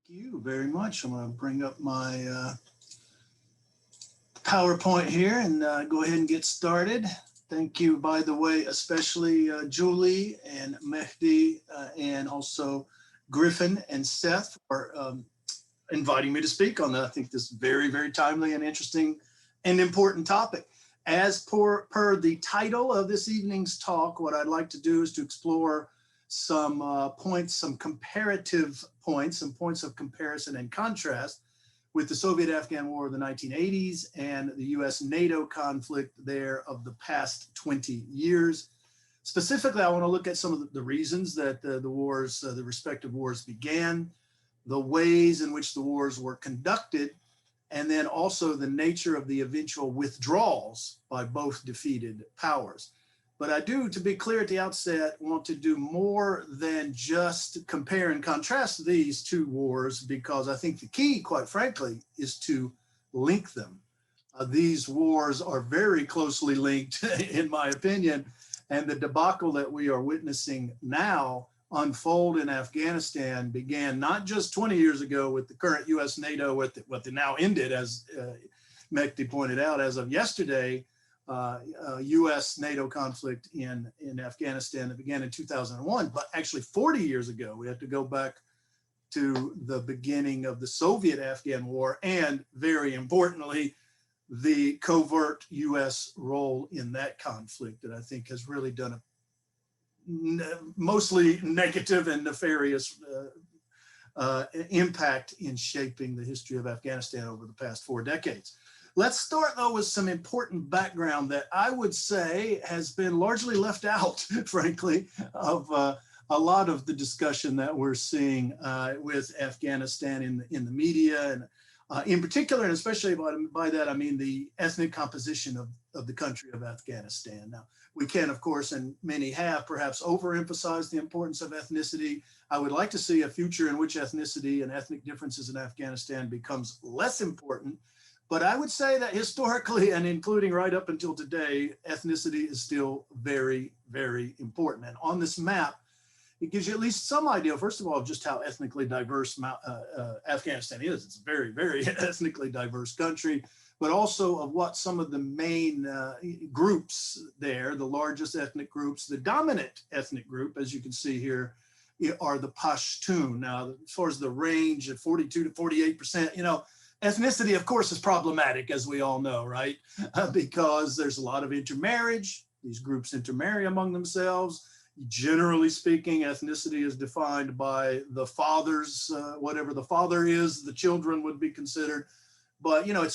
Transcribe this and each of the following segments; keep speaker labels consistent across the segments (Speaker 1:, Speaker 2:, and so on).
Speaker 1: You very much. I'm going to bring up my PowerPoint here and go ahead and get started. Thank you, by the way, especially Julie and Mehdi and also Griffin and Seth for inviting me to speak on that. I think this is very, very timely and interesting and important topic. As per the title of this evening's talk, what I'd like to do is to explore some points, some comparative points, some points of comparison and contrast with the Soviet-Afghan War of the 1980s and the US-NATO conflict there of the past 20 years. Specifically, I want to look at some of the reasons that the wars, the respective wars began, the ways in which the wars were conducted, and then also the nature of the eventual withdrawals by both defeated powers. But I do, to be clear at the outset, want to do more than just compare and contrast these two wars, because I think the key, quite frankly, is to link them. These wars are very closely linked, in my opinion, and the debacle that we are witnessing now unfold in Afghanistan began not just 20 years ago with the current US-NATO, what they now ended, as Mehdi pointed out, as of yesterday, US-NATO conflict in Afghanistan that began in 2001, but actually 40 years ago, we have to go back to the beginning of the Soviet-Afghan War, and very importantly, the covert US role in that conflict that I think has really done a mostly negative and nefarious impact in shaping the history of Afghanistan over the past 4 decades. Let's start, though, with some important background that I would say has been largely left out, frankly, of a lot of the discussion that we're seeing with Afghanistan in the media, and in particular, and especially by that, I mean the ethnic composition of the country of Afghanistan. Now, we can, of course, and many have perhaps overemphasized the importance of ethnicity. I would like to see a future in which ethnicity and ethnic differences in Afghanistan becomes less important. But I would say that historically, and including right up until today, ethnicity is still very, very important. And on this map, it gives you at least some idea, first of all, of just how ethnically diverse Afghanistan is. It's a very, very ethnically diverse country, but also of what some of the main groups there, the largest ethnic groups, the dominant ethnic group, as you can see here, are the Pashtun. Now, as far as the range of 42 to 48%, you know, ethnicity, of course, is problematic, as we all know, right? Because there's a lot of intermarriage. These groups intermarry among themselves. Generally speaking, ethnicity is defined by the fathers, whatever the father is, the children would be considered. But, you know,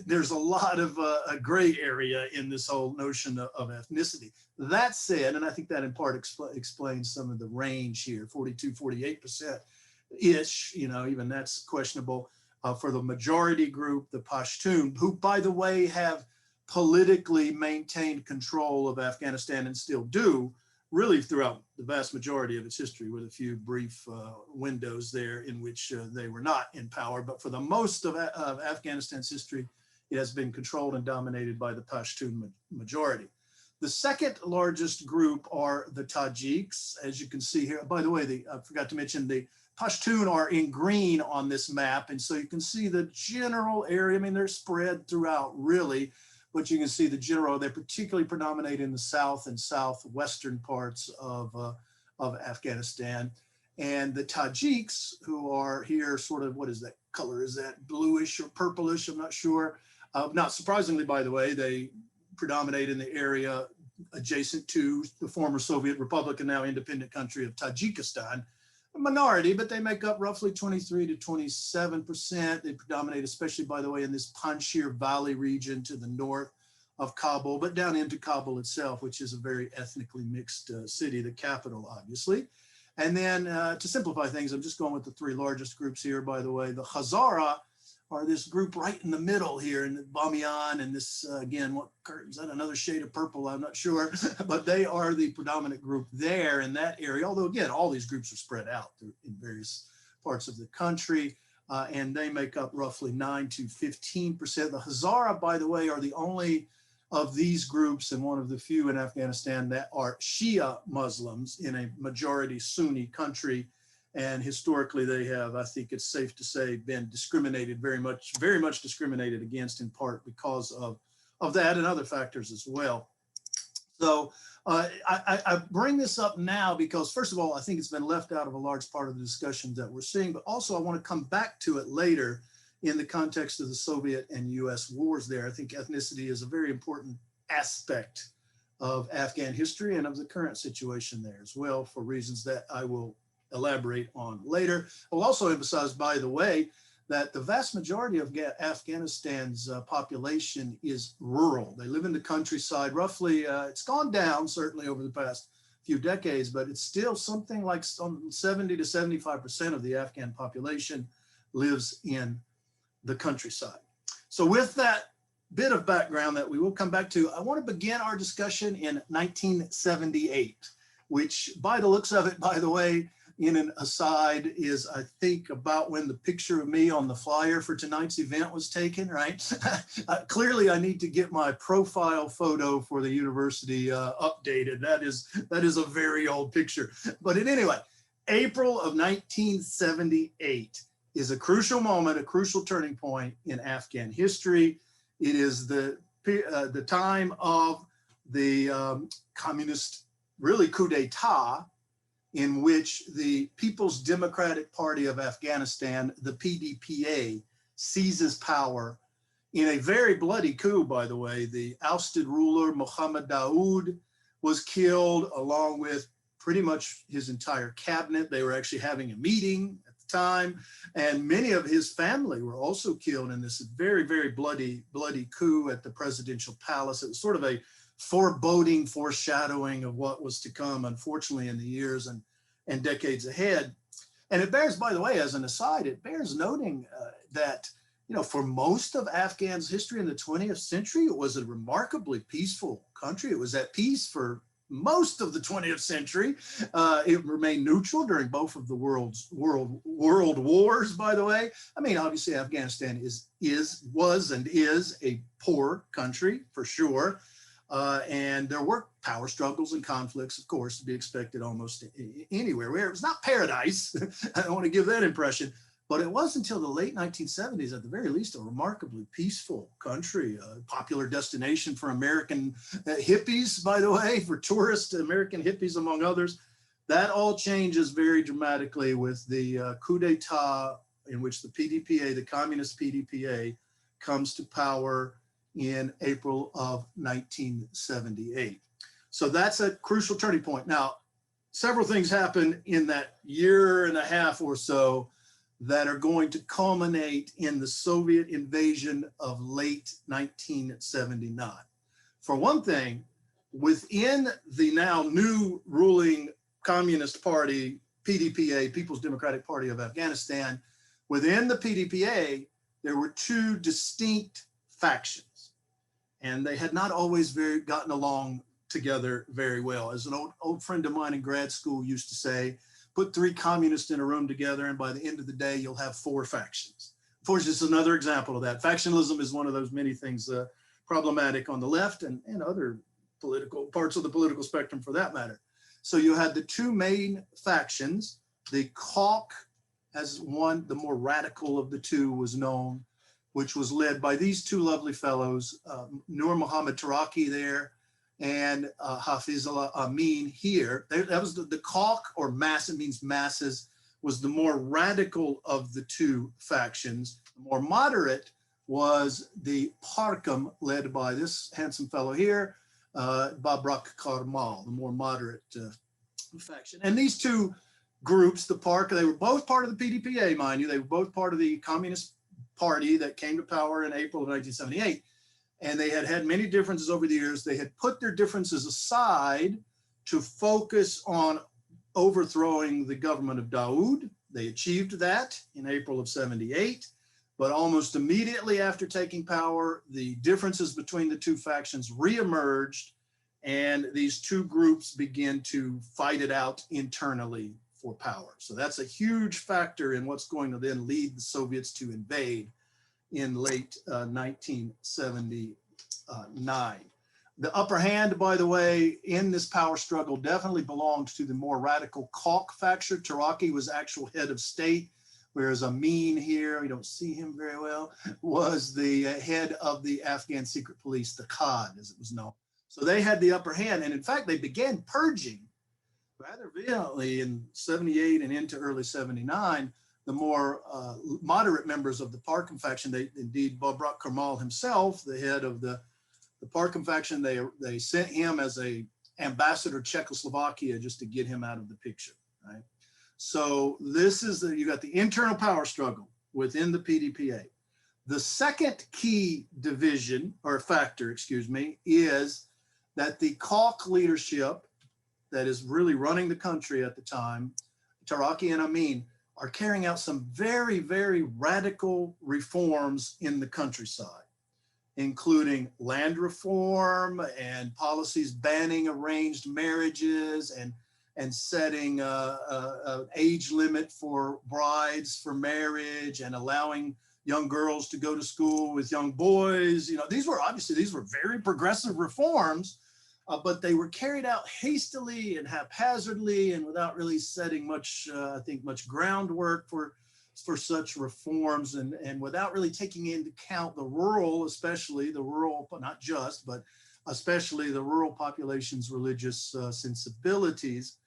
Speaker 1: there's a lot of a gray area in this whole notion of ethnicity. That said, and I think that in part explains some of the range here, 42, 48%-ish, you know, even that's questionable. For the majority group, the Pashtun, who, by the way, have politically maintained control of Afghanistan and still do, really throughout the vast majority of its history, with a few brief windows there in which they were not in power. But for the most of Afghanistan's history, it has been controlled and dominated by the Pashtun majority. The second largest group are the Tajiks, as you can see here. By the way, I forgot to mention the Pashtun are in green on this map, and so you can see the general area. I mean, they're spread throughout, really, but you can see the general, they particularly predominate in the south and southwestern parts of Afghanistan. And the Tajiks, who are here sort of, what is that color? Is that bluish or purplish? I'm not sure. Not surprisingly, by the way, they predominate in the area adjacent to the former Soviet Republic and now independent country of Tajikistan. A minority, but they make up roughly 23 to 27%. They predominate, especially, by the way, in this Panjshir Valley region to the north of Kabul, but down into Kabul itself, which is a very ethnically mixed city, the capital, obviously. And then to simplify things, I'm just going with the 3 largest groups here, by the way. The Hazara are this group right in the middle here, in the Bamiyan, and this, again, what is that, another shade of purple? I'm not sure, but they are the predominant group there in that area. Although, again, all these groups are spread out in various parts of the country, and they make up roughly 9 to 15%. The Hazara, by the way, are the only of these groups and one of the few in Afghanistan that are Shia Muslims in a majority Sunni country. And historically, they have, I think it's safe to say, been discriminated very much discriminated against, in part because of that and other factors as well. So I bring this up now because, first of all, I think it's been left out of a large part of the discussions that we're seeing, but also I want to come back to it later in the context of the Soviet and US wars there. I think ethnicity is a very important aspect of Afghan history and of the current situation there as well, for reasons that I will elaborate on later. I'll also emphasize, by the way, that the vast majority of Afghanistan's population is rural. They live in the countryside. Roughly, it's gone down certainly over the past few decades, but it's still something like 70 to 75% of the Afghan population lives in the countryside. So with that bit of background that we will come back to, I want to begin our discussion in 1978, which, by the looks of it, by the way, in an aside, is I think about when the picture of me on the flyer for tonight's event was taken, right? Clearly I need to get my profile photo for the university updated. That is a very old picture. But anyway, April of 1978 is a crucial moment, a crucial turning point in Afghan history. It is the time of the communist, really, coup d'etat, in which the People's Democratic Party of Afghanistan, the PDPA, seizes power in a very bloody coup, by the way. The ousted ruler, Mohammed Daoud, was killed along with pretty much his entire cabinet. They were actually having a meeting at the time, and many of his family were also killed in this very, very bloody coup at the presidential palace. It was sort of a foreboding, foreshadowing of what was to come, unfortunately, in the years and decades ahead. And it bears, by the way, as an aside, it bears noting that, you know, for most of Afghan's history in the 20th century, it was a remarkably peaceful country. It was at peace for most of the 20th century. It remained neutral during both of the world wars, by the way. I mean, obviously, Afghanistan was and is a poor country, for sure. And there were power struggles and conflicts, of course, to be expected almost anywhere. It was not paradise. I don't want to give that impression, but it was until the late 1970s, at the very least, a remarkably peaceful country, a popular destination for American hippies, by the way, for tourist American hippies, among others. That all changes very dramatically with the coup d'etat in which the PDPA, the communist PDPA, comes to power in April of 1978. So that's a crucial turning point. Now, several things happen in that year and a half or so that are going to culminate in the Soviet invasion of late 1979. For one thing, within the now new ruling Communist Party, PDPA, People's Democratic Party of Afghanistan, within the PDPA, there were two distinct factions. And they had not always gotten along together very well. As an old friend of mine in grad school used to say, put three communists in a room together, and by the end of the day, you'll have four factions. Unfortunately, it's another example of that. Factionalism is one of those many things problematic on the left and other political parts of the political spectrum, for that matter. So you had the two main factions. The CALC, as one, the more radical of the two, was known, which was led by these two lovely fellows, Nur Muhammad Taraki there and Hafizullah Amin here. That was the CALC, or mass, it means masses, was the more radical of the two factions. The more moderate was the Parkam, led by this handsome fellow here, Babrak Karmal, the more moderate faction. And these two groups, the PARC, they were both part of the PDPA, mind you. They were both part of the Communist Party that came to power in April of 1978. And they had had many differences over the years. They had put their differences aside to focus on overthrowing the government of Daoud. They achieved that in April of 78. But almost immediately after taking power, the differences between the two factions reemerged, and these two groups began to fight it out internally for power. So that's a huge factor in what's going to then lead the Soviets to invade in late 1979. The upper hand, by the way, in this power struggle definitely belonged to the more radical Kalk faction. Taraki was actual head of state, whereas Amin here, you don't see him very well, was the head of the Afghan secret police, the Qad, as it was known. So they had the upper hand. And in fact, they began purging rather violently in 78 and into early 79, the more moderate members of the Parkham faction. Indeed, Babrak Karmal himself, the head of the Parkham faction, they sent him as a ambassador to Czechoslovakia just to get him out of the picture, right? So this is you got the internal power struggle within the PDPA. The second key division or factor, excuse me, is that the Kalk leadership that is really running the country at the time, Taraki and Amin, are carrying out some very, very radical reforms in the countryside, including land reform and policies banning arranged marriages and setting an age limit for brides for marriage and allowing young girls to go to school with young boys. You know, these were very progressive reforms, but they were carried out hastily and haphazardly and without really setting much, I think, much groundwork for such reforms and without really taking into account the rural, especially the rural, but not just, but especially the rural population's religious sensibilities.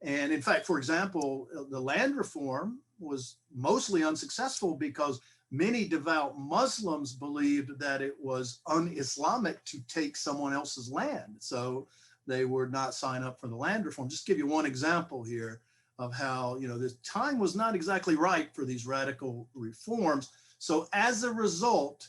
Speaker 1: And in fact, for example, the land reform was mostly unsuccessful because many devout Muslims believed that it was un-Islamic to take someone else's land. So they would not sign up for the land reform. Just to give you one example here of how, you know, the time was not exactly right for these radical reforms. So as a result,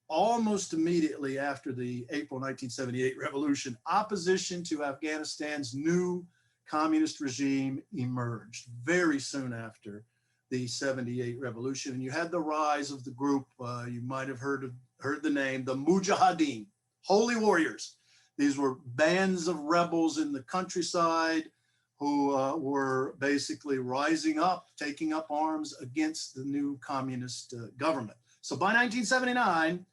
Speaker 1: almost immediately after the April 1978 revolution, opposition to Afghanistan's new communist regime emerged very soon after the 78 revolution. And you had the rise of the group, you might have heard the name, the Mujahideen, holy warriors. These were bands of rebels in the countryside who were basically rising up, taking up arms against the new communist government. So by 1979,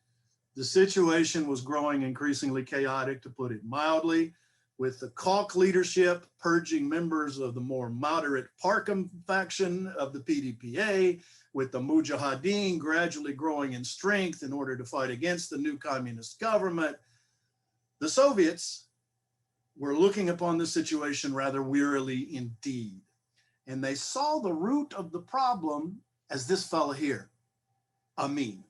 Speaker 1: the situation was growing increasingly chaotic, to put it mildly, with the Kalk leadership purging members of the more moderate Parkham faction of the PDPA, with the Mujahideen gradually growing in strength in order to fight against the new communist government. The Soviets were looking upon the situation rather wearily indeed. And they saw the root of the problem as this fellow here, Amin,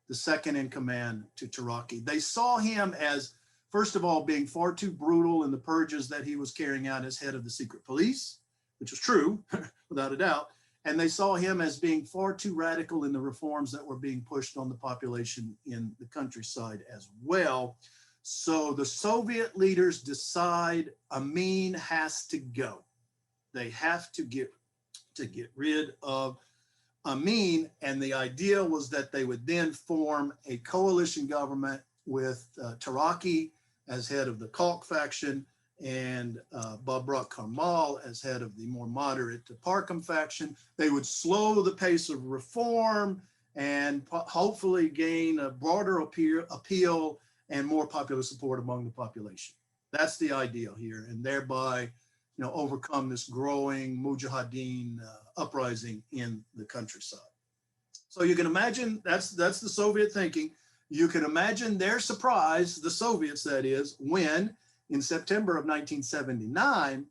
Speaker 1: the second in command to Taraki. They saw him as, first of all, being far too brutal in the purges that he was carrying out as head of the secret police, which was true, without a doubt. And they saw him as being far too radical in the reforms that were being pushed on the population in the countryside as well. So the Soviet leaders decide Amin has to go. They have to get rid of Amin. And the idea was that they would then form a coalition government with Taraki as head of the Kalk faction and Babrak Karmal as head of the more moderate Parkham faction. They would slow the pace of reform and hopefully gain a broader appeal and more popular support among the population. That's the ideal here, and thereby, you know, overcome this growing Mujahideen uprising in the countryside. So you can imagine that's the Soviet thinking. You can imagine their surprise, the Soviets that is, when in September of 1979,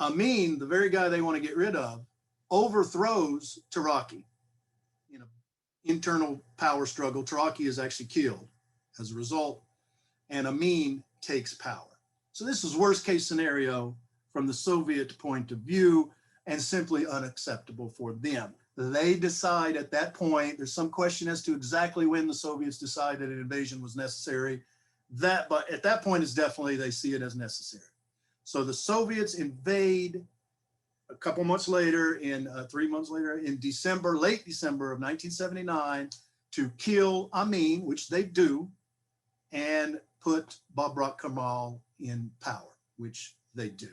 Speaker 1: Amin, the very guy they want to get rid of, overthrows Taraki. In an internal power struggle, Taraki is actually killed as a result, and Amin takes power. So this is worst case scenario from the Soviet point of view and simply unacceptable for them. They decide at that point, there's some question as to exactly when the Soviets decided an invasion was necessary. But at that point, it's definitely, they see it as necessary. So the Soviets invade a couple months later, 3 months later, in December, late December of 1979, to kill Amin, which they do, and put Babrak Karmal in power, which they do.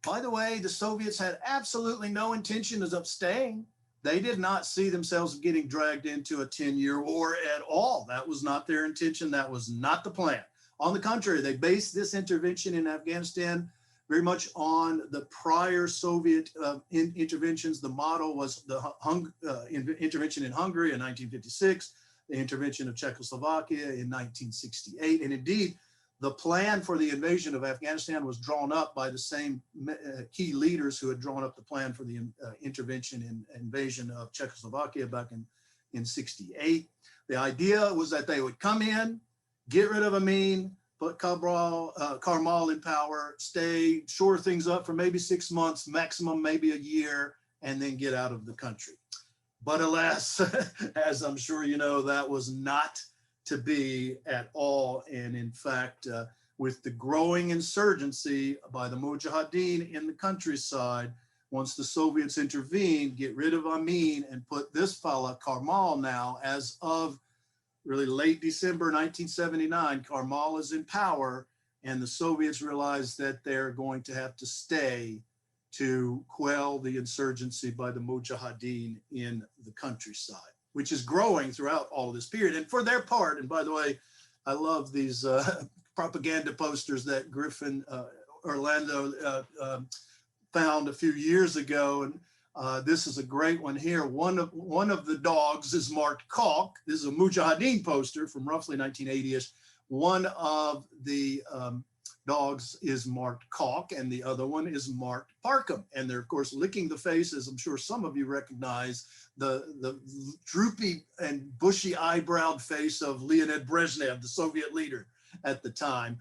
Speaker 1: By the way, the Soviets had absolutely no intention of staying. They did not see themselves getting dragged into a 10-year war at all. That was not their intention. That was not the plan. On the contrary, they based this intervention in Afghanistan very much on the prior Soviet interventions. The model was the intervention in Hungary in 1956, the intervention of Czechoslovakia in 1968. And indeed, the plan for the invasion of Afghanistan was drawn up by the same key leaders who had drawn up the plan for the intervention and invasion of Czechoslovakia back in 68. The idea was that they would come in, get rid of Amin, put Karmal in power, stay, shore things up for maybe 6 months, maximum maybe a year, and then get out of the country. But alas, as I'm sure you know, that was not to be at all. And in fact, with the growing insurgency by the Mujahideen in the countryside, once the Soviets intervened, get rid of Amin and put this fella, Karmal, now, as of really late December 1979, Karmal is in power, and the Soviets realize that they're going to have to stay to quell the insurgency by the Mujahideen in the countryside, which is growing throughout all of this period. And for their part, and by the way, I love these propaganda posters that Griffin Orlando found a few years ago, and this is a great one here. One of the dogs is marked Caulk. This is a Mujahideen poster from roughly 1980-ish. One of the dogs is marked Caulk, and the other one is marked Parkham. And they're, of course, licking the face, as I'm sure some of you recognize, the droopy and bushy eyebrowed face of Leonid Brezhnev, the Soviet leader at the time.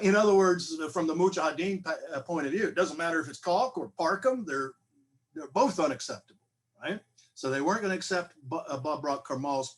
Speaker 1: In other words, from the Mujahideen point of view, it doesn't matter if it's Caulk or Parkham, they're both unacceptable, right? So they weren't going to accept Babrak Karmal's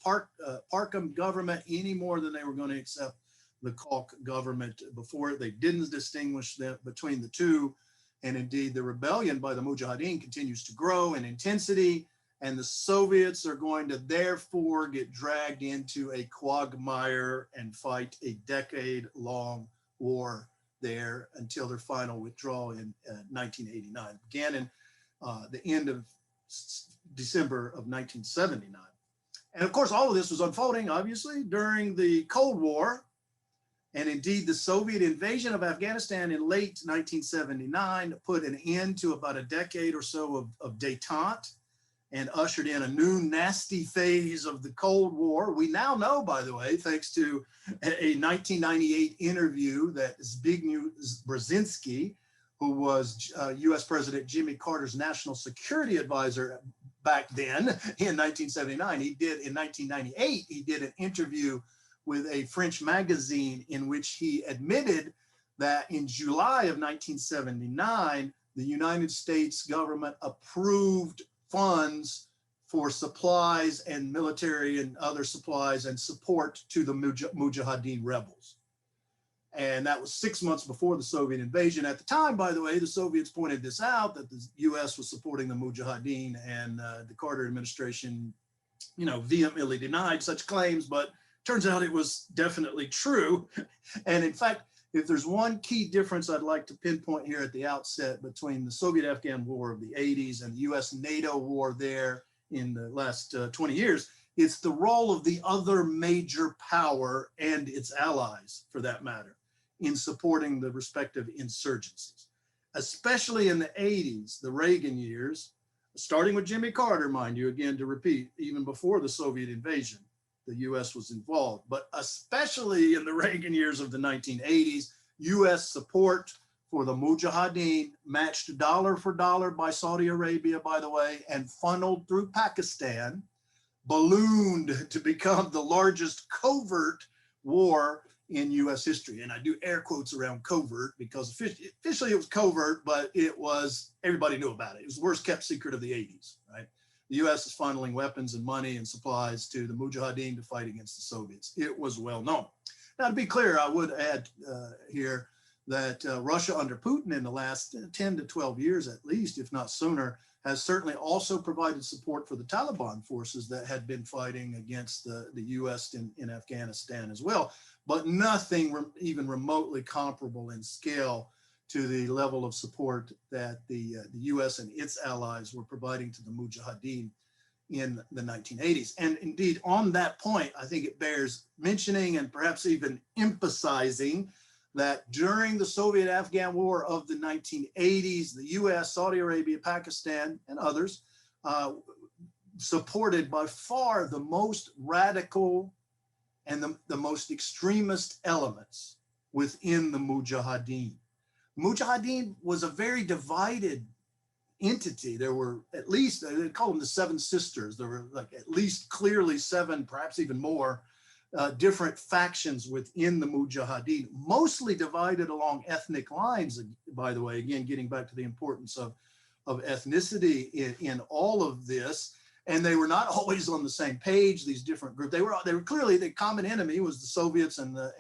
Speaker 1: Parkham government any more than they were going to accept the Caulk government before. They didn't distinguish between the two. And indeed, the rebellion by the Mujahideen continues to grow in intensity, and the Soviets are going to therefore get dragged into a quagmire and fight a decade-long war there until their final withdrawal in 1989. It began in the end of December of 1979. And of course, all of this was unfolding, obviously, during the Cold War. And indeed, the Soviet invasion of Afghanistan in late 1979 put an end to about a decade or so of détente and ushered in a new nasty phase of the Cold War. We now know, by the way, thanks to a 1998 interview that Zbigniew Brzezinski, who was US President Jimmy Carter's national security advisor back then in 1979. He did, in 1998, he did an interview with a French magazine in which he admitted that in July of 1979, the United States government approved funds for supplies and military and other supplies and support to the Mujahideen rebels. And that was 6 months before the Soviet invasion. At the time, by the way, the Soviets pointed this out, that the US was supporting the Mujahideen, and the Carter administration, vehemently denied such claims, but turns out it was definitely true. And in fact, if there's one key difference I'd like to pinpoint here at the outset between the Soviet-Afghan War of the 80s and the US-NATO war there in the last 20 years, it's the role of the other major power and its allies, for that matter, in supporting the respective insurgencies. Especially in the 80s, the Reagan years, starting with Jimmy Carter, mind you, again, to repeat, even before the Soviet invasion, the US was involved, but especially in the Reagan years of the 1980s, US support for the Mujahideen, matched dollar for dollar by Saudi Arabia, by the way, and funneled through Pakistan, ballooned to become the largest covert war in US history. And I do air quotes around covert because officially it was covert, but it was, everybody knew about it. It was the worst kept secret of the 80s, right? The US is funneling weapons and money and supplies to the Mujahideen to fight against the Soviets. It was well known. Now, to be clear, I would add here that Russia under Putin in the last 10 to 12 years, at least, if not sooner, has certainly also provided support for the Taliban forces that had been fighting against the US in Afghanistan as well, but nothing even remotely comparable in scale to the level of support that the US and its allies were providing to the Mujahideen in the 1980s. And indeed, on that point, I think it bears mentioning and perhaps even emphasizing that during the Soviet-Afghan War of the 1980s, the US, Saudi Arabia, Pakistan, and others supported by far the most radical and the most extremist elements within the Mujahideen. Mujahideen was a very divided entity. There were at least, they call them the Seven Sisters. There were like at least clearly seven, perhaps even more, different factions within the Mujahideen, mostly divided along ethnic lines, by the way, again, getting back to the importance of ethnicity in all of this. And they were not always on the same page, these different groups. They were clearly, the common enemy was the Soviets and the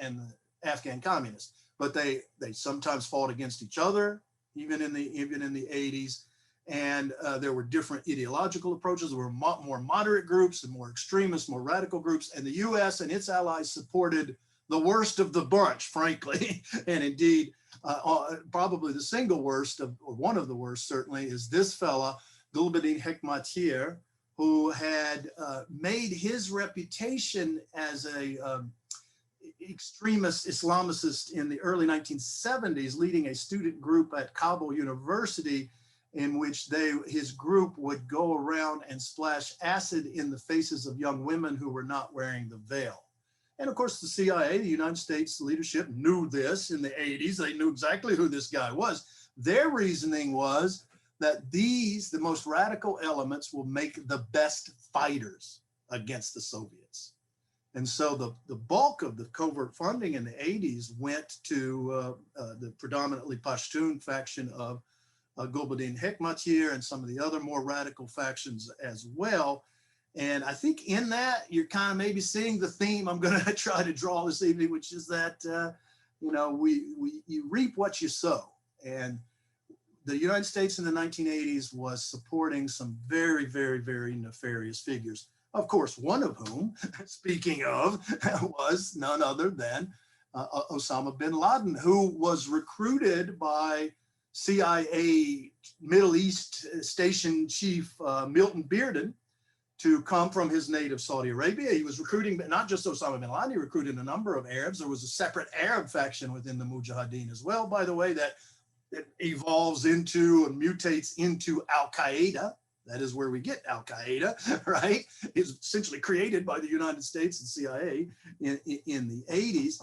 Speaker 1: Afghan communists, but they sometimes fought against each other, even in the 80s. And there were different ideological approaches. There were more moderate groups and more extremist, more radical groups. And the US and its allies supported the worst of the bunch, frankly. And indeed, probably the single worst, or one of the worst certainly, is this fella, Gulbuddin Hekmatyar, who had made his reputation as a extremist Islamicist in the early 1970s, leading a student group at Kabul University, in which his group would go around and splash acid in the faces of young women who were not wearing the veil. And of course, the CIA, the United States leadership, knew this in the 80s. They knew exactly who this guy was. Their reasoning was that the most radical elements will make the best fighters against the Soviets. And so the bulk of the covert funding in the 80s went to the predominantly Pashtun faction of Gulbuddin Hekmatyar and some of the other more radical factions as well. And I think in that, you're kind of maybe seeing the theme I'm going to try to draw this evening, which is that, you reap what you sow. And the United States in the 1980s was supporting some very, very, very nefarious figures. Of course, one of whom, speaking of, was none other than Osama Bin Laden, who was recruited by CIA Middle East Station Chief Milton Bearden to come from his native Saudi Arabia. He was recruiting, but not just Osama bin Laden, he recruited a number of Arabs. There was a separate Arab faction within the Mujahideen as well, by the way, that evolves into and mutates into Al-Qaeda. That is where we get Al-Qaeda, right? It's essentially created by the United States and CIA in the 80s.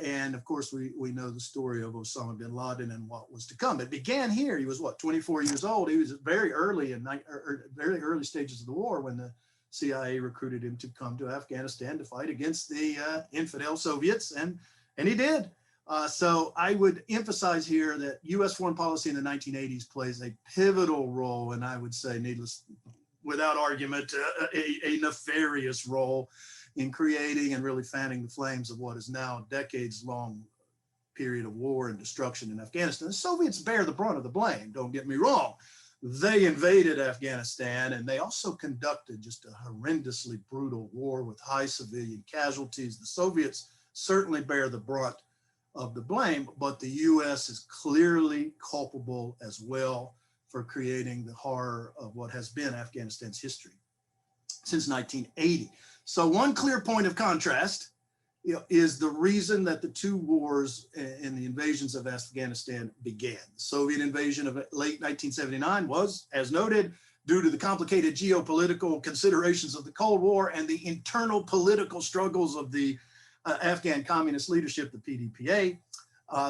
Speaker 1: And of course, we know the story of Osama bin Laden and what was to come. It began here. He was, 24 years old. He was very early very early stages of the war when the CIA recruited him to come to Afghanistan to fight against the infidel Soviets, and he did. So I would emphasize here that U.S. foreign policy in the 1980s plays a pivotal role, and I would say, needless, without argument, a nefarious role in creating and really fanning the flames of what is now a decades-long period of war and destruction in Afghanistan. The Soviets bear the brunt of the blame, don't get me wrong. They invaded Afghanistan, and they also conducted just a horrendously brutal war with high civilian casualties. The Soviets certainly bear the brunt of the blame, but the US is clearly culpable as well for creating the horror of what has been Afghanistan's history since 1980. So one clear point of contrast is the reason that the two wars and the invasions of Afghanistan began. The Soviet invasion of late 1979 was, as noted, due to the complicated geopolitical considerations of the Cold War and the internal political struggles of the Afghan communist leadership, the PDPA.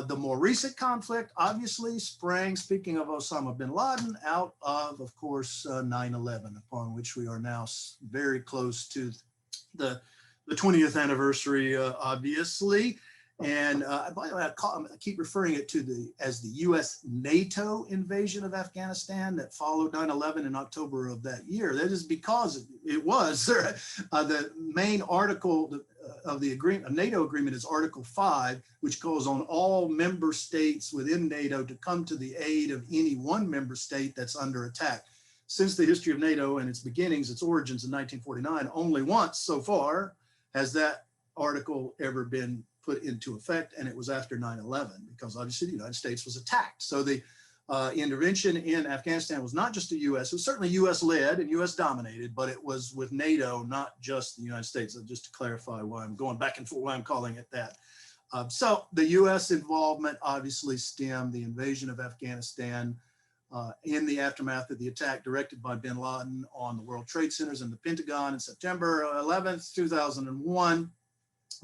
Speaker 1: The more recent conflict obviously sprang, speaking of Osama bin Laden, out of course, 9/11, upon which we are now very close to the 20th anniversary, obviously. And by the way, I keep referring it to as the US NATO invasion of Afghanistan that followed 9/11 in October of that year. That is because it was the main article of the NATO agreement is Article 5, which calls on all member states within NATO to come to the aid of any one member state that's under attack. Since the history of NATO and its beginnings, its origins in 1949, only once so far has that article ever been put into effect, and it was after 9/11, because obviously the United States was attacked. So the intervention in Afghanistan was not just a U.S., it was certainly U.S.-led and U.S.-dominated, but it was with NATO, not just the United States. Just to clarify why I'm going back and forth, why I'm calling it that. So the U.S. involvement obviously stemmed the invasion of Afghanistan in the aftermath of the attack directed by Bin Laden on the World Trade Centers and the Pentagon in September 11th, 2001.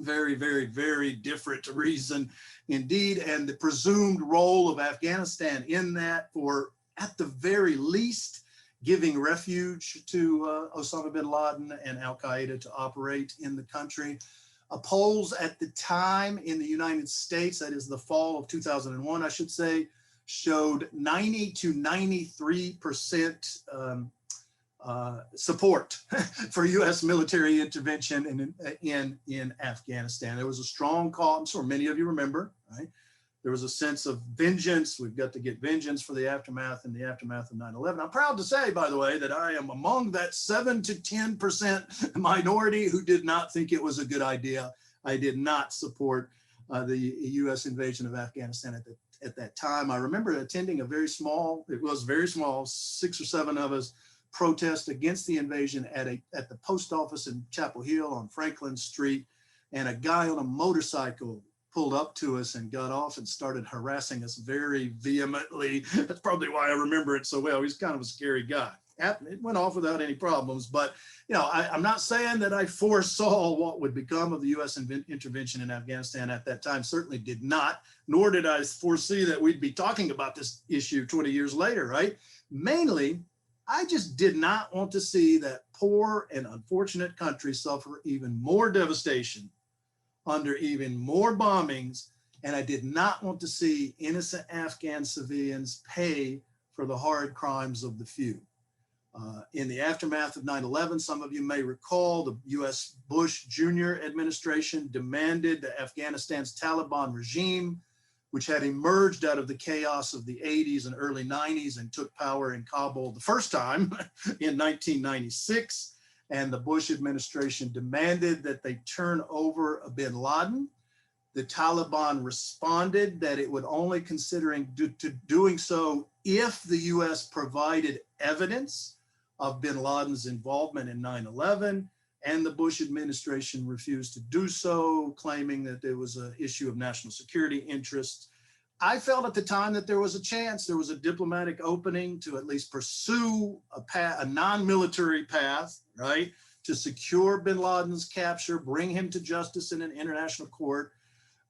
Speaker 1: Very, very, very different reason indeed. And the presumed role of Afghanistan in that, for at the very least, giving refuge to Osama Bin Laden and Al-Qaeda to operate in the country. Polls at the time in the United States, that is the fall of 2001, I should say, showed 90 to 93% support for U.S. military intervention in Afghanistan. There was a strong call, I'm sure many of you remember, right? There was a sense of vengeance. We've got to get vengeance for the aftermath and the aftermath of 9/11. I'm proud to say, by the way, that I am among that 7 to 10% minority who did not think it was a good idea. I did not support the U.S. invasion of Afghanistan at that time. I remember attending a very small, 6 or 7 of us, protest against the invasion at the post office in Chapel Hill on Franklin Street, and a guy on a motorcycle pulled up to us and got off and started harassing us very vehemently. That's probably why I remember it so well. He's kind of a scary guy. It went off without any problems, but I'm not saying that I foresaw what would become of the U.S. intervention in Afghanistan at that time. Certainly did not, nor did I foresee that we'd be talking about this issue 20 years later, right? Mainly, I just did not want to see that poor and unfortunate country suffer even more devastation under even more bombings, and I did not want to see innocent Afghan civilians pay for the hard crimes of the few. In the aftermath of 9/11, some of you may recall the U.S. Bush Jr. administration demanded that Afghanistan's Taliban regime, which had emerged out of the chaos of the 80s and early 90s and took power in Kabul the first time in 1996. And the Bush administration demanded that they turn over Bin Laden. The Taliban responded that it would only considering doing so if the US provided evidence of Bin Laden's involvement in 9/11, and the Bush administration refused to do so, claiming that there was an issue of national security interests. I felt at the time that there was a chance, there was a diplomatic opening to at least pursue a non-military path, right, to secure Bin Laden's capture, bring him to justice in an international court,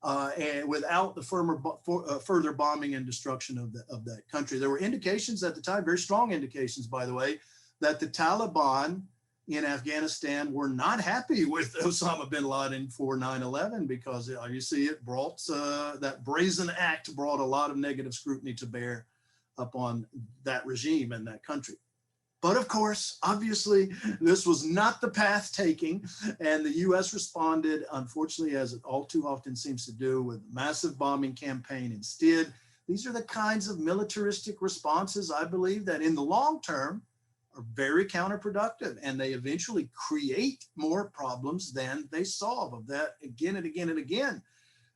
Speaker 1: and without the further bombing and destruction of that country. There were indications at the time, very strong indications, by the way, that the Taliban in Afghanistan were not happy with Osama bin Laden for 9/11 because you see it brought, that brazen act brought a lot of negative scrutiny to bear upon that regime and that country. But of course, obviously, this was not the path taking, and the US responded, unfortunately, as it all too often seems to do, with massive bombing campaign instead. These are the kinds of militaristic responses, I believe, that in the long term are very counterproductive, and they eventually create more problems than they solve. Of that again and again and again.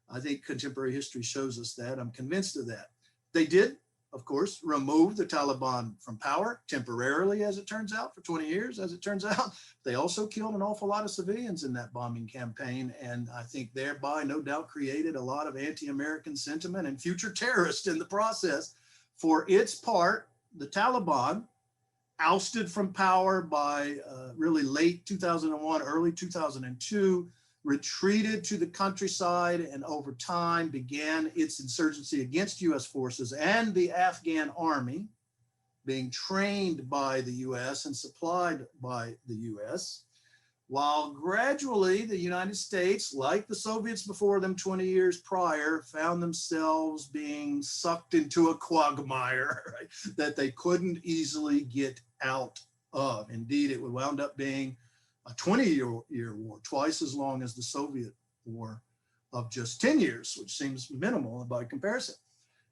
Speaker 1: I think contemporary history shows us that. I'm convinced of that. They did, of course, remove the Taliban from power temporarily, as it turns out, for 20 years, as it turns out. They also killed an awful lot of civilians in that bombing campaign, and I think thereby no doubt created a lot of anti-American sentiment and future terrorists in the process. For its part, the Taliban, ousted from power by really late 2001, early 2002, retreated to the countryside, and over time began its insurgency against US forces and the Afghan army, being trained by the US and supplied by the US, while gradually the United States, like the Soviets before them 20 years prior, found themselves being sucked into a quagmire, right, that they couldn't easily get out of. Indeed, it would wound up being a 20-year war, twice as long as the Soviet war of just 10 years, which seems minimal by comparison.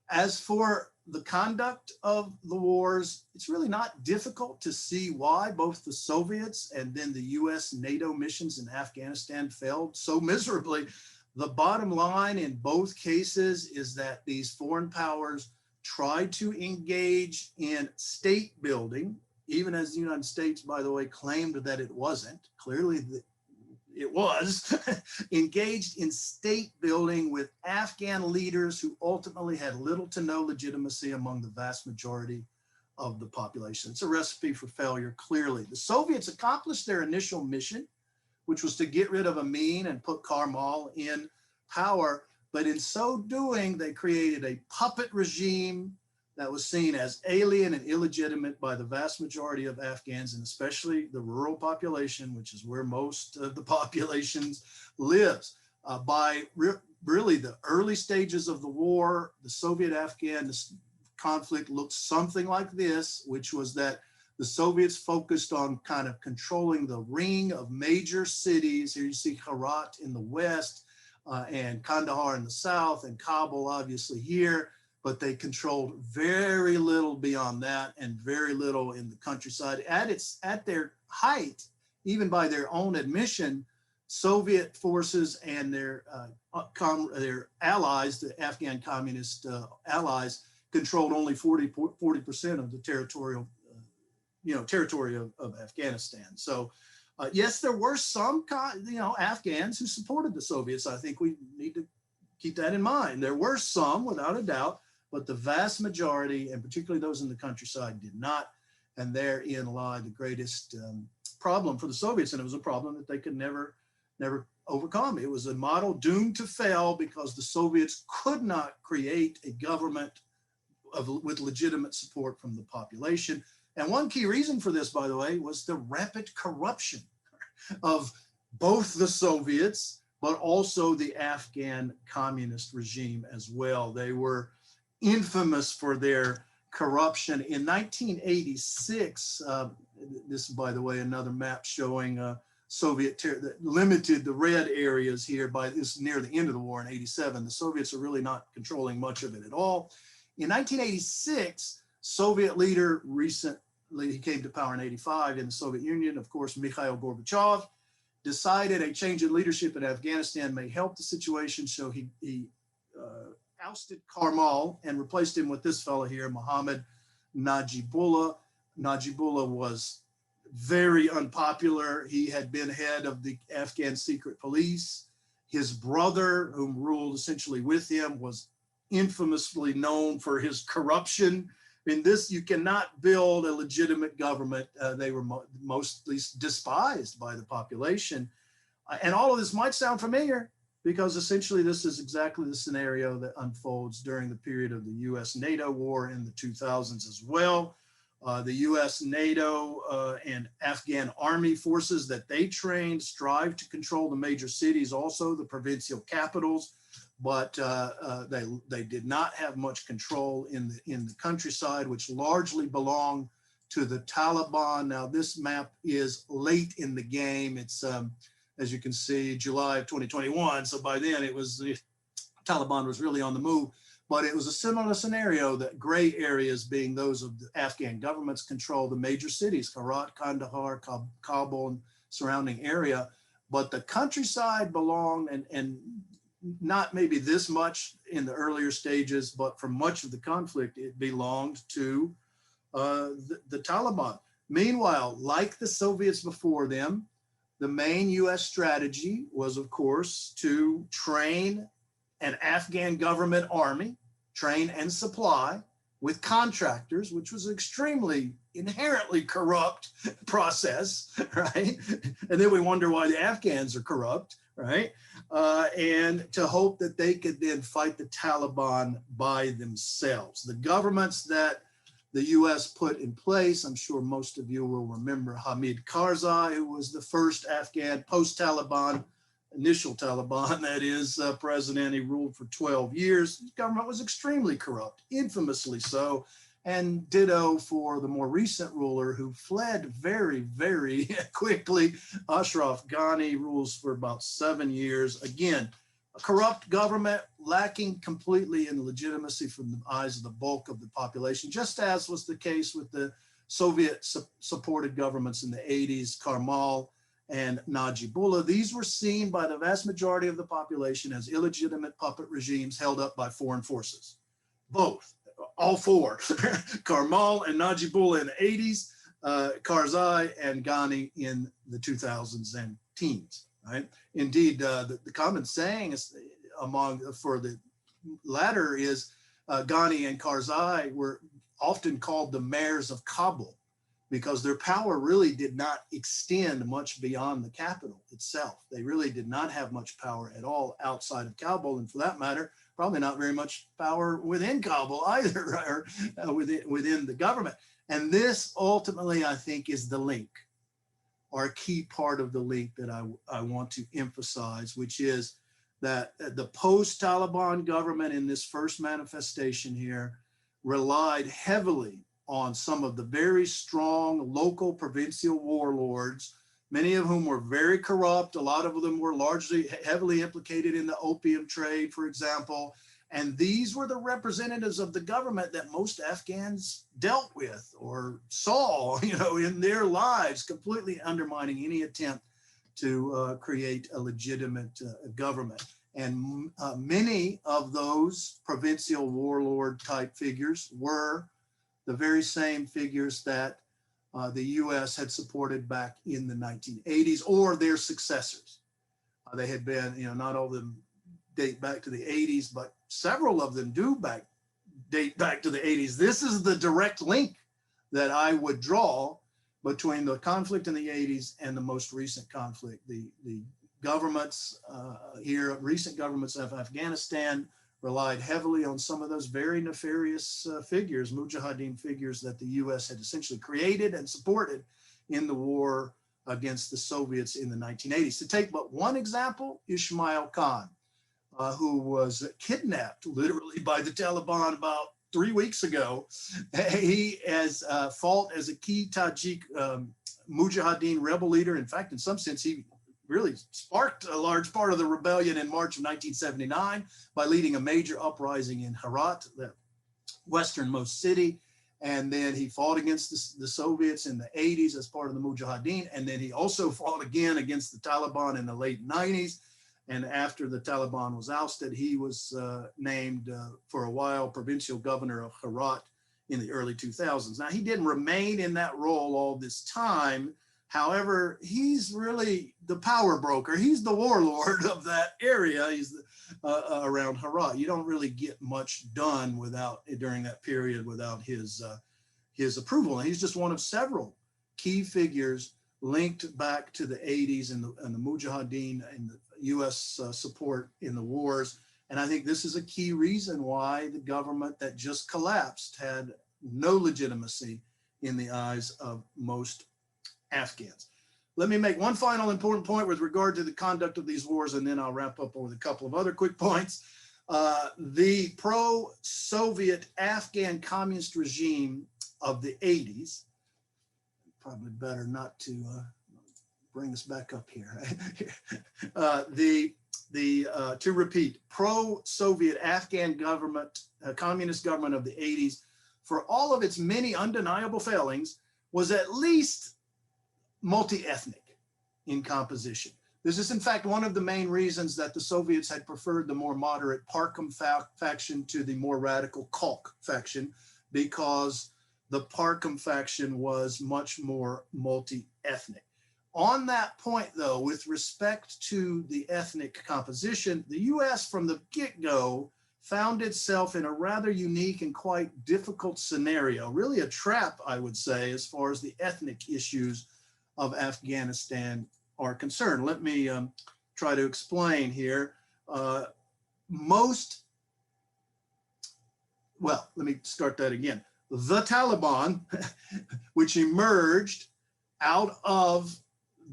Speaker 1: As for the conduct of the wars, it's really not difficult to see why both the Soviets and then the US NATO missions in Afghanistan failed so miserably. The bottom line in both cases is that these foreign powers tried to engage in state building, even as the United States, by the way, claimed that it wasn't. Clearly, it was engaged in state building with Afghan leaders who ultimately had little to no legitimacy among the vast majority of the population. It's a recipe for failure, clearly. The Soviets accomplished their initial mission, which was to get rid of Amin and put Karmal in power. But in so doing, they created a puppet regime that was seen as alien and illegitimate by the vast majority of Afghans, and especially the rural population, which is where most of the populations lives. By really the early stages of the war, the Soviet-Afghan conflict looked something like this, which was that the Soviets focused on kind of controlling the ring of major cities. Here you see Herat in the west, and Kandahar in the south, and Kabul obviously here, but they controlled very little beyond that and very little in the countryside. At their height, even by their own admission, Soviet forces and their allies, the Afghan communist allies, controlled only 40% of the territorial, territory of Afghanistan. So yes, there were some, Afghans who supported the Soviets. I think we need to keep that in mind. There were some, without a doubt, but the vast majority, and particularly those in the countryside, did not. And therein lied the greatest problem for the Soviets. And it was a problem that they could never overcome. It was a model doomed to fail because the Soviets could not create a government with legitimate support from the population. And one key reason for this, by the way, was the rapid corruption of both the Soviets, but also the Afghan communist regime as well. They were infamous for their corruption. In 1986, this is, by the way, another map showing Soviet that limited the red areas here by this near the end of the war in 87. The Soviets are really not controlling much of it at all. In 1986, Soviet leader he came to power in 85 in the Soviet Union, of course, Mikhail Gorbachev, decided a change in leadership in Afghanistan may help the situation. So he ousted Karmal and replaced him with this fellow here, Mohammad Najibullah. Najibullah was very unpopular. He had been head of the Afghan secret police. His brother, whom ruled essentially with him, was infamously known for his corruption. In this, you cannot build a legitimate government. They were mostly despised by the population. And all of this might sound familiar because essentially this is exactly the scenario that unfolds during the period of the US-NATO war in the 2000s as well. The US, NATO, and Afghan army forces that they trained strive to control the major cities, also the provincial capitals, but they did not have much control in the countryside, which largely belonged to the Taliban. Now, this map is late in the game. It's, as you can see, July of 2021. So by then it was, the Taliban was really on the move, but it was a similar scenario, that gray areas being those of the Afghan governments control the major cities, Herat, Kandahar, Kabul, and surrounding area. But the countryside belonged, and not maybe this much in the earlier stages, but for much of the conflict, it belonged to the Taliban. Meanwhile, like the Soviets before them, the main US strategy was, of course, to train an Afghan government army, train and supply with contractors, which was an extremely inherently corrupt process, right? And then we wonder why the Afghans are corrupt, right? And to hope that they could then fight the Taliban by themselves. The governments that the US put in place, I'm sure most of you will remember Hamid Karzai, who was the first Afghan post-Taliban, initial Taliban, that is, president. He ruled for 12 years. His government was extremely corrupt, infamously so. And ditto for the more recent ruler who fled very, very quickly. Ashraf Ghani rules for about 7 years. Again, a corrupt government lacking completely in legitimacy from the eyes of the bulk of the population, just as was the case with the Soviet-supported governments in the 80s, Karmal and Najibullah. These were seen by the vast majority of the population as illegitimate puppet regimes held up by foreign forces. Both, all four, Karmal and Najibullah in the 80s, Karzai and Ghani in the 2000s and teens, right? Indeed, the common saying is for the latter is Ghani and Karzai were often called the mayors of Kabul because their power really did not extend much beyond the capital itself. They really did not have much power at all outside of Kabul, and for that matter, probably not very much power within Kabul either, or within the government. And this ultimately, I think, is the link, or a key part of the link that I want to emphasize, which is that the post-Taliban government in this first manifestation here relied heavily on some of the very strong local provincial warlords, many of whom were very corrupt. A lot of them were largely heavily implicated in the opium trade, for example. And these were the representatives of the government that most Afghans dealt with or saw, in their lives, completely undermining any attempt to create a legitimate government. And many of those provincial warlord type figures were the very same figures that the US had supported back in the 1980s, or their successors. They had been, not all of them date back to the 80s, but several of them date back to the 80s. This is the direct link that I would draw between the conflict in the 80s and the most recent conflict. The governments recent governments of Afghanistan relied heavily on some of those very nefarious figures, mujahideen figures that the US had essentially created and supported in the war against the Soviets in the 1980s. To take but one example, Ismail Khan, who was kidnapped literally by the Taliban about 3 weeks ago. He has fought as a key Tajik mujahideen rebel leader. In fact, in some sense, he really sparked a large part of the rebellion in March of 1979 by leading a major uprising in Herat, the westernmost city. And then he fought against the Soviets in the 80s as part of the Mujahideen. And then he also fought again against the Taliban in the late 90s. And after the Taliban was ousted, he was named for a while provincial governor of Herat in the early 2000s. Now, he didn't remain in that role all this time. However, he's really the power broker. He's the warlord of that area. He's around Herat. You don't really get much done during that period without his approval. And he's just one of several key figures linked back to the 80s and the Mujahideen and the US support in the wars. And I think this is a key reason why the government that just collapsed had no legitimacy in the eyes of most Afghans. Let me make one final important point with regard to the conduct of these wars, and then I'll wrap up with a couple of other quick points. The pro-Soviet Afghan communist regime of the 80s, probably better not to bring us back up here. To repeat, pro-Soviet Afghan government, communist government of the 80s, for all of its many undeniable failings, was at least multi-ethnic in composition. This is in fact one of the main reasons that the Soviets had preferred the more moderate Parkham faction to the more radical Kalk faction, because the Parkham faction was much more multi-ethnic. On that point though, with respect to the ethnic composition, the US from the get-go found itself in a rather unique and quite difficult scenario, really a trap, I would say, as far as the ethnic issues of Afghanistan are concerned. Let me try to explain here. Let me start that again. The Taliban, which emerged out of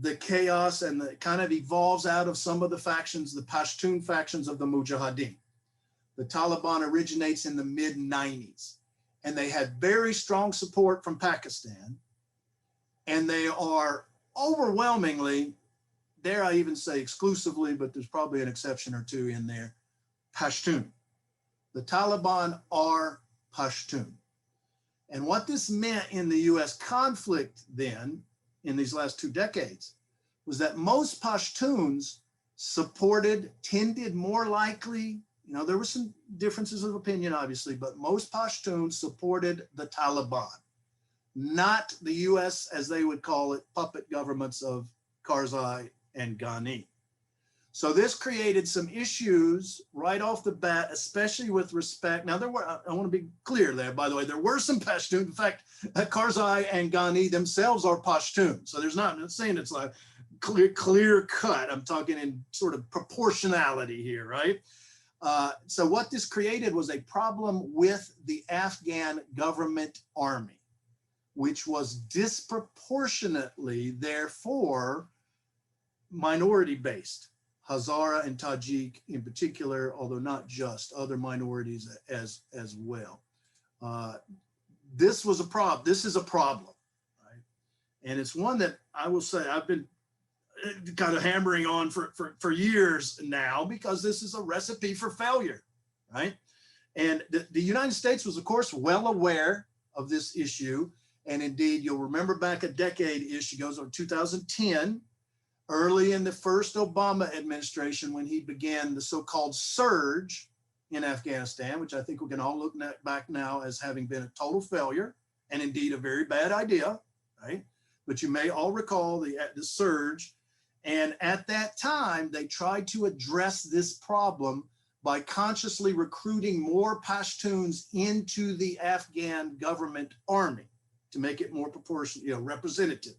Speaker 1: the chaos and kind of evolves out of some of the factions, the Pashtun factions of the Mujahideen. The Taliban originates in the mid-90s, and they had very strong support from Pakistan. And they are overwhelmingly, dare I even say exclusively, but there's probably an exception or two in there, Pashtun. The Taliban are Pashtun. And what this meant in the US conflict then, in these last 2 decades, was that most Pashtuns tended more likely, You know, there were some differences of opinion, obviously, but most Pashtuns supported the Taliban, not the US, as they would call it, puppet governments of Karzai and Ghani. So this created some issues right off the bat, especially with respect. Now, there were, I want to be clear there, by the way, there were some Pashtun. In fact, Karzai and Ghani themselves are Pashtun. So there's not, I'm not saying it's like clear cut. I'm talking in sort of proportionality here, right? So what this created was a problem with the Afghan government army, which was disproportionately, therefore, minority-based. Hazara and Tajik in particular, although not just, other minorities as well. This was a problem. This is a problem, right? And it's one that I will say I've been kind of hammering on for years now, because this is a recipe for failure, right? And the United States was, of course, well aware of this issue. And indeed, you'll remember back a decade-ish, it goes on 2010, early in the first Obama administration, when he began the so-called surge in Afghanistan, which I think we can all look back now as having been a total failure and indeed a very bad idea, right? But you may all recall the surge. And at that time, they tried to address this problem by consciously recruiting more Pashtuns into the Afghan government army to make it more proportional, you know, representative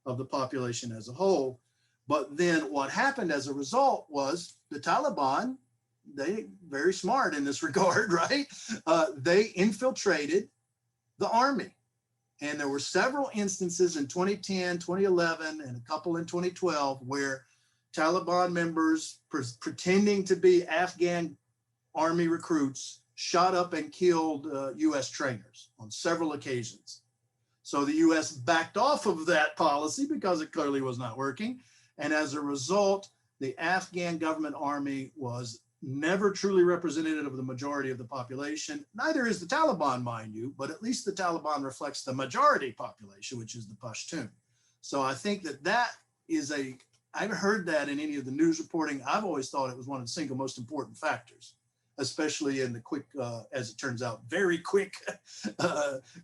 Speaker 1: of the population as a whole. But then what happened as a result was the Taliban, they very smart in this regard, right? They infiltrated the army. And there were several instances in 2010, 2011, and a couple in 2012 where Taliban members pretending to be Afghan army recruits shot up and killed US trainers on several occasions. So the US backed off of that policy because it clearly was not working. And as a result, the Afghan government army was never truly representative of the majority of the population. Neither is the Taliban, mind you, but at least the Taliban reflects the majority population, which is the Pashtun. So I think that is I haven't heard that in any of the news reporting. I've always thought it was one of the single most important factors, especially in the quick, as it turns out, very quick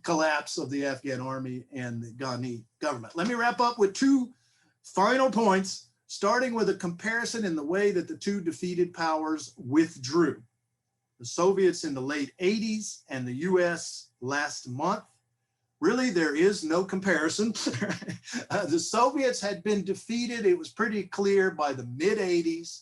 Speaker 1: collapse of the Afghan army and the Ghani government. Let me wrap up with two final points, starting with a comparison in the way that the two defeated powers withdrew. The Soviets in the late 80s and the US last month. Really, there is no comparison. The Soviets had been defeated, it was pretty clear, by the mid-80s.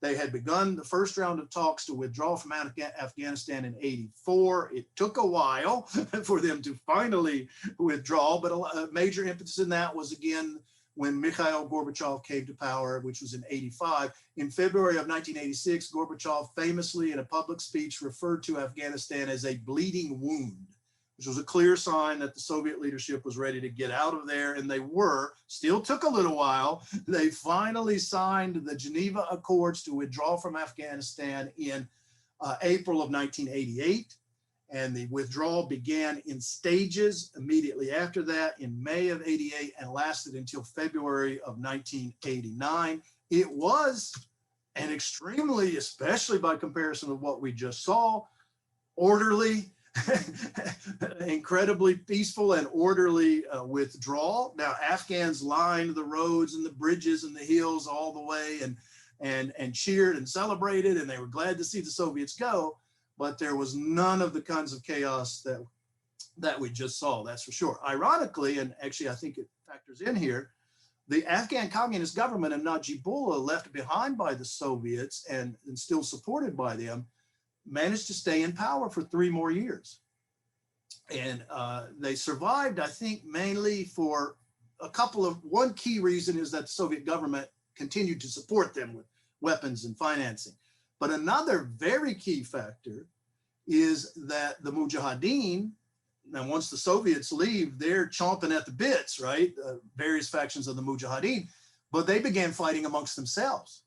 Speaker 1: They had begun the first round of talks to withdraw from Afghanistan in '84. It took a while for them to finally withdraw, but a major impetus in that was, again, when Mikhail Gorbachev came to power, which was in '85. In February of 1986, Gorbachev famously in a public speech referred to Afghanistan as a bleeding wound, which was a clear sign that the Soviet leadership was ready to get out of there, and they were. Still took a little while. They finally signed the Geneva Accords to withdraw from Afghanistan in April of 1988. And the withdrawal began in stages immediately after that in May of '88 and lasted until February of 1989. It was an extremely, especially by comparison with what we just saw, orderly, incredibly peaceful and orderly withdrawal. Now, Afghans lined the roads and the bridges and the hills all the way and cheered and celebrated, and they were glad to see the Soviets go. But there was none of the kinds of chaos that we just saw, that's for sure. Ironically, and actually I think it factors in here, the Afghan communist government and Najibullah, left behind by the Soviets and still supported by them, managed to stay in power for 3 more years. And they survived, I think, mainly for one key reason is that the Soviet government continued to support them with weapons and financing. But another very key factor is that the Mujahideen, now once the Soviets leave, they're chomping at the bits, right? Various factions of the Mujahideen, but they began fighting amongst themselves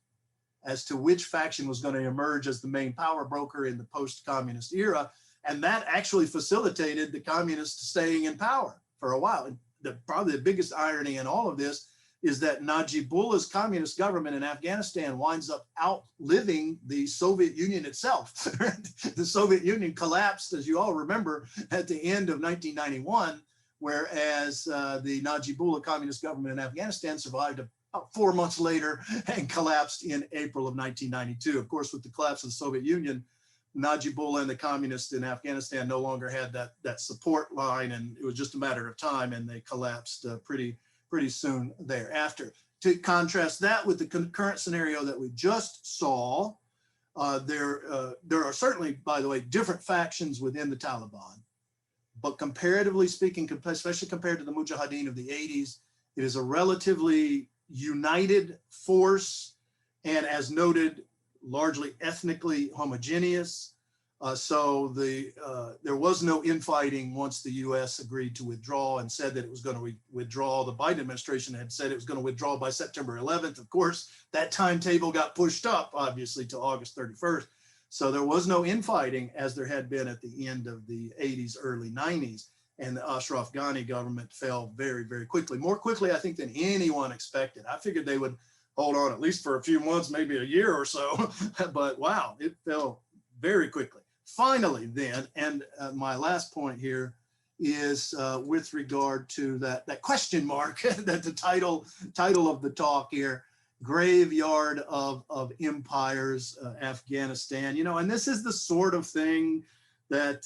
Speaker 1: as to which faction was going to emerge as the main power broker in the post-communist era. And that actually facilitated the communists staying in power for a while. And probably the biggest irony in all of this is that Najibullah's communist government in Afghanistan winds up outliving the Soviet Union itself. The Soviet Union collapsed, as you all remember, at the end of 1991, whereas the Najibullah communist government in Afghanistan survived about 4 months later and collapsed in April of 1992. Of course, with the collapse of the Soviet Union, Najibullah and the communists in Afghanistan no longer had that support line, and it was just a matter of time, and they collapsed pretty soon thereafter. To contrast that with the current scenario that we just saw, there are certainly, by the way, different factions within the Taliban, but comparatively speaking, especially compared to the Mujahideen of the 80s, it is a relatively united force, and as noted, largely ethnically homogeneous. So there was no infighting once the US agreed to withdraw and said that it was going to withdraw. The Biden administration had said it was going to withdraw by September 11th. Of course, that timetable got pushed up, obviously, to August 31st. So there was no infighting as there had been at the end of the 80s, early 90s. And the Ashraf Ghani government fell very, very quickly. More quickly, I think, than anyone expected. I figured they would hold on at least for a few months, maybe a year or so. But wow, it fell very quickly. Finally, then, and my last point here is with regard to that question mark, that the title of the talk here, Graveyard of Empires, Afghanistan. And this is the sort of thing that,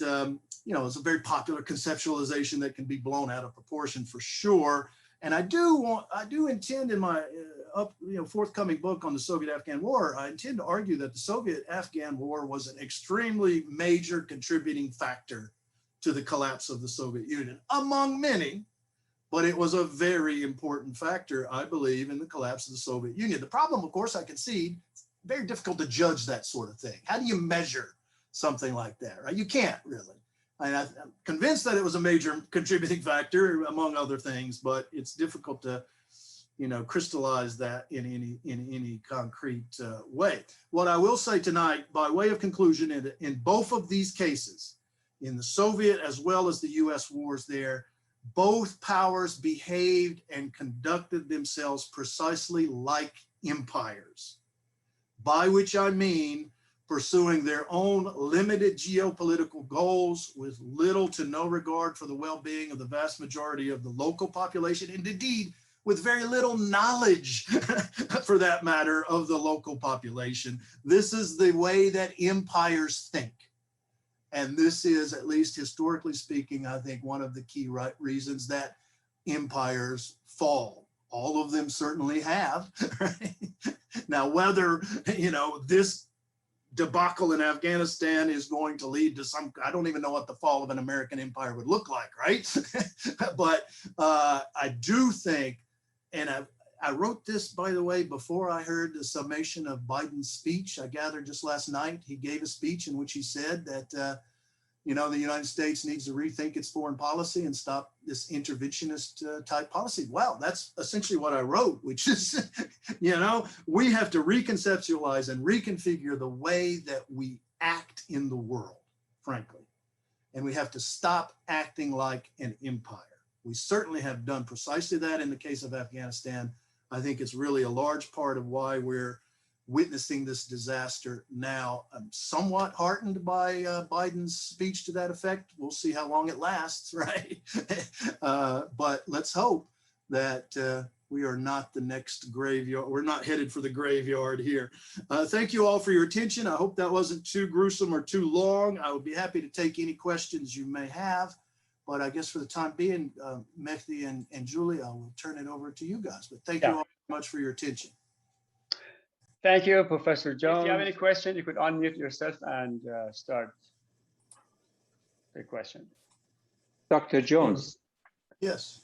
Speaker 1: is a very popular conceptualization that can be blown out of proportion for sure. And I do intend in my forthcoming book on the Soviet-Afghan War, I intend to argue that the Soviet-Afghan War was an extremely major contributing factor to the collapse of the Soviet Union, among many, but it was a very important factor, I believe, in the collapse of the Soviet Union. The problem, of course, I concede, it's very difficult to judge that sort of thing. How do you measure something like that, right? You can't really. I'm convinced that it was a major contributing factor, among other things, but it's difficult to, crystallize that in any concrete way. What I will say tonight, by way of conclusion, in both of these cases, in the Soviet as well as the US wars there, both powers behaved and conducted themselves precisely like empires, by which I mean pursuing their own limited geopolitical goals with little to no regard for the well-being of the vast majority of the local population, and indeed with very little knowledge, for that matter, of the local population. This is the way that empires think. And this is, at least historically speaking, I think one of the key reasons that empires fall. All of them certainly have. Right? Now, whether, this debacle in Afghanistan is going to lead to I don't even know what the fall of an American empire would look like, right? But I do think, and I wrote this, by the way, before I heard the summation of Biden's speech. I gathered just last night, he gave a speech in which he said that, the United States needs to rethink its foreign policy and stop this interventionist type policy. Wow, that's essentially what I wrote, which is, we have to reconceptualize and reconfigure the way that we act in the world, frankly. And we have to stop acting like an empire. We certainly have done precisely that in the case of Afghanistan. I think it's really a large part of why we're witnessing this disaster now. I'm somewhat heartened by Biden's speech to that effect. We'll see how long it lasts, right? But let's hope that we are not the next graveyard. We're not headed for the graveyard here. Thank you all for your attention. I hope that wasn't too gruesome or too long. I would be happy to take any questions you may have. But I guess for the time being, Mehdi and Julie, I will turn it over to you guys. But thank you all very much for your attention.
Speaker 2: Thank you, Professor Jones. If you have any question, you could unmute yourself and start the question.
Speaker 3: Dr. Jones.
Speaker 1: Yes.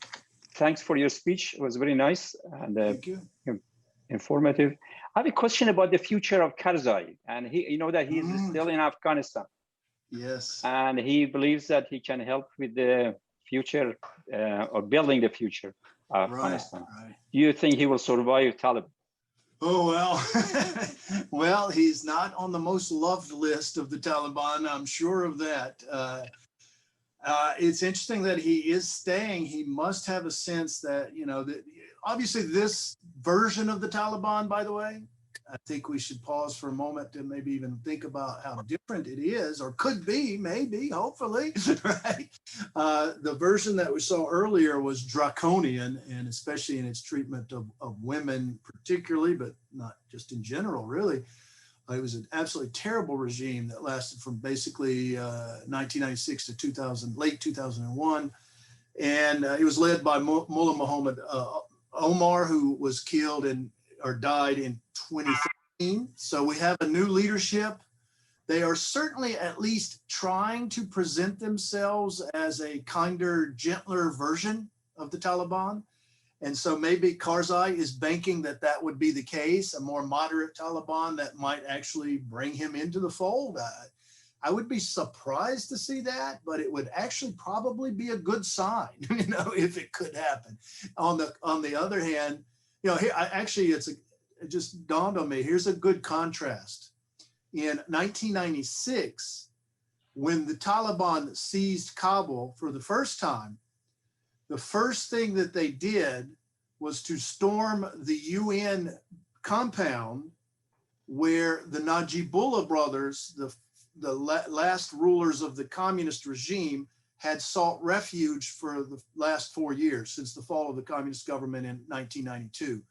Speaker 3: Thanks for your speech. It was very nice and
Speaker 1: thank you.
Speaker 3: Informative. I have a question about the future of Karzai. And he, that he is still in Afghanistan.
Speaker 1: Yes.
Speaker 3: And he believes that he can help with the future or building the future of Afghanistan.
Speaker 1: Right.
Speaker 3: Do you think he will survive Taliban?
Speaker 1: Oh, well, well, he's not on the most loved list of the Taliban. I'm sure of that. It's interesting that he is staying. He must have a sense that, you know, that obviously this version of the Taliban, by the way, I think we should pause for a moment to maybe even think about how different it is, or could be, maybe, hopefully, right? The version that we saw earlier was draconian, and especially in its treatment of women particularly, but not just in general, really. It was an absolutely terrible regime that lasted from basically 1996 to 2000, late 2001. And it was led by Mullah Muhammad Omar, who was killed or died in 2013. So we have a new leadership. They are certainly at least trying to present themselves as a kinder, gentler version of the Taliban. And so maybe Karzai is banking that that would be the case, a more moderate Taliban that might actually bring him into the fold. I would be surprised to see that, but it would actually probably be a good sign, you know, if it could happen. On the other hand, you know, it just dawned on me, here's a good contrast. In 1996, when the Taliban seized Kabul for the first time, the first thing that they did was to storm the UN compound where the Najibullah brothers, the last rulers of the communist regime, had sought refuge for the last 4 years since the fall of the communist government in 1992.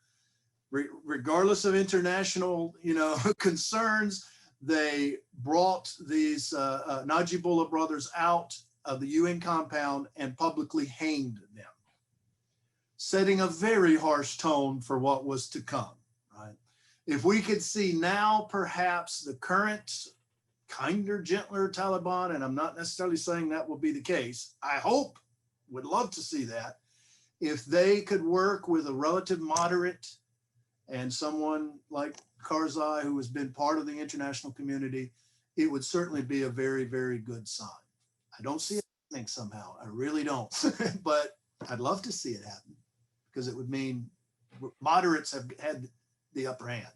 Speaker 1: Regardless of international, you know, concerns, they brought these Najibullah brothers out of the UN compound and publicly hanged them, setting a very harsh tone for what was to come, right? If we could see now perhaps the current kinder, gentler Taliban, and I'm not necessarily saying that will be the case, I hope, would love to see that, if they could work with a relative moderate and someone like Karzai, who has been part of the international community, it would certainly be a very, very good sign. I don't see it happening somehow. I really don't, but I'd love to see it happen because it would mean moderates have had the upper hand.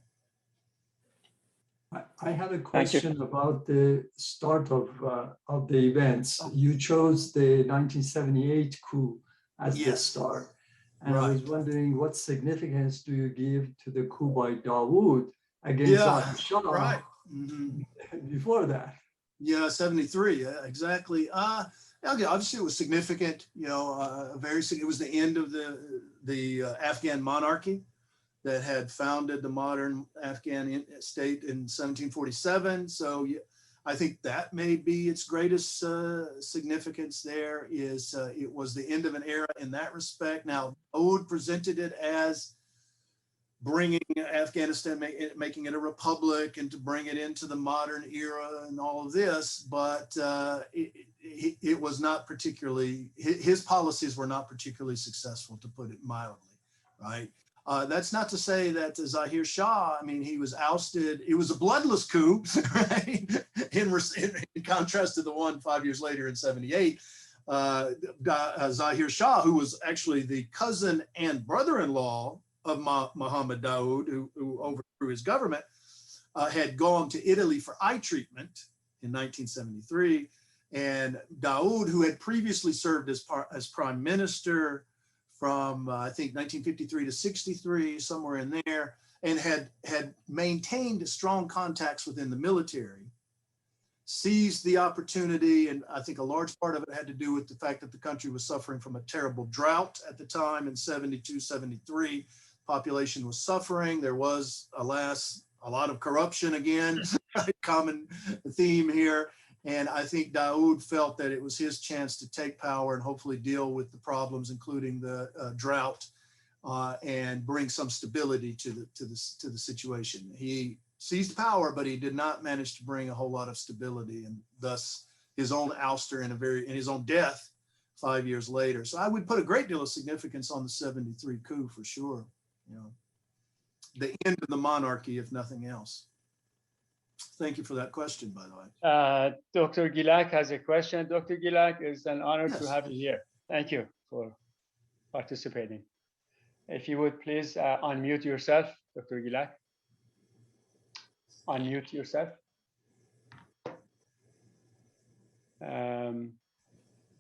Speaker 4: I had a question about the start of the events. You chose the 1978 coup as the start. And I was wondering, what significance do you give to the coup by Dawood against Zahir Shah before that?
Speaker 1: Yeah, 73, exactly. Obviously, it was significant. You know, it was the end of the Afghan monarchy that had founded the modern Afghan state in 1747. So I think that may be its greatest significance there is it was the end of an era in that respect. Now, Dawood presented it as bringing Afghanistan, making it a republic and to bring it into the modern era and all of this, but it was not particularly, his policies were not particularly successful, to put it mildly, right? That's not to say that Zahir Shah, I mean, he was ousted. It was a bloodless coup, right? In contrast to the one 5 years later in 78. Zahir Shah, who was actually the cousin and brother-in-law of Muhammad Dawood, who overthrew his government, had gone to Italy for eye treatment in 1973. And Dawood, who had previously served as prime minister from I think 1953 to 63, somewhere in there, and had maintained strong contacts within the military, seized the opportunity, and I think a large part of it had to do with the fact that the country was suffering from a terrible drought at the time in 72, 73. Population was suffering. There was, alas, a lot of corruption again, common theme here. And I think Dawood felt that it was his chance to take power and hopefully deal with the problems, including the drought, and bring some stability to the situation. He seized power, but he did not manage to bring a whole lot of stability, and thus his own ouster and his own death 5 years later. So I would put a great deal of significance on the 73 coup for sure. You know, the end of the monarchy, if nothing else. Thank you for that question, by the way.
Speaker 2: Dr. Gilak has a question. Dr. Gilak, it's an honor to have you here. Thank you for participating. If you would please unmute yourself, Dr. Gilak. Unmute yourself.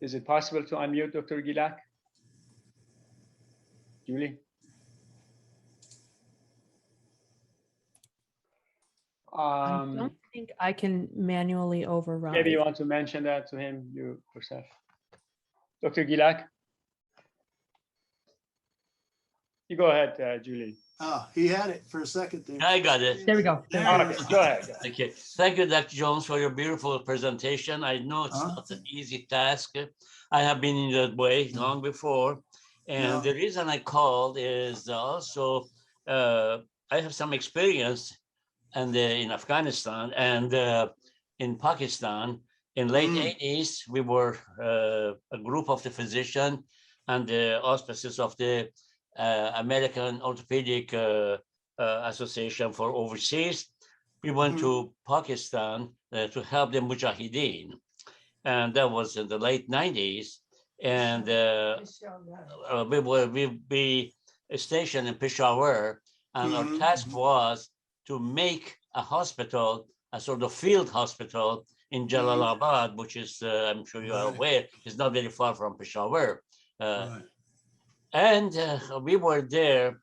Speaker 2: Is it possible to unmute Dr. Gilak? Julie?
Speaker 5: I don't think I can manually override.
Speaker 2: Maybe you want to mention that to him yourself. Dr. Gilak? You go ahead, Julie.
Speaker 1: Ah, he had it for a second there.
Speaker 6: I got it.
Speaker 5: There we go.
Speaker 1: There
Speaker 2: Okay,
Speaker 1: it is.
Speaker 2: go ahead.
Speaker 6: Okay. Thank you, Dr. Jones, for your beautiful presentation. I know it's
Speaker 1: Huh?
Speaker 6: not an easy task. I have been in that way long before. And
Speaker 1: Yeah.
Speaker 6: the reason I called is also I have some experience in Afghanistan and in Pakistan. In late 80s, we were a group of the physicians and the auspices of the American Orthopedic Association for Overseas. We went to Pakistan to help the Mujahideen. And that was in the late 90s. And we be stationed in Peshawar. And our task was to make a hospital, a sort of field hospital in Jalalabad, which is, I'm sure you are aware, is not very far from Peshawar.
Speaker 1: Right.
Speaker 6: And we were there,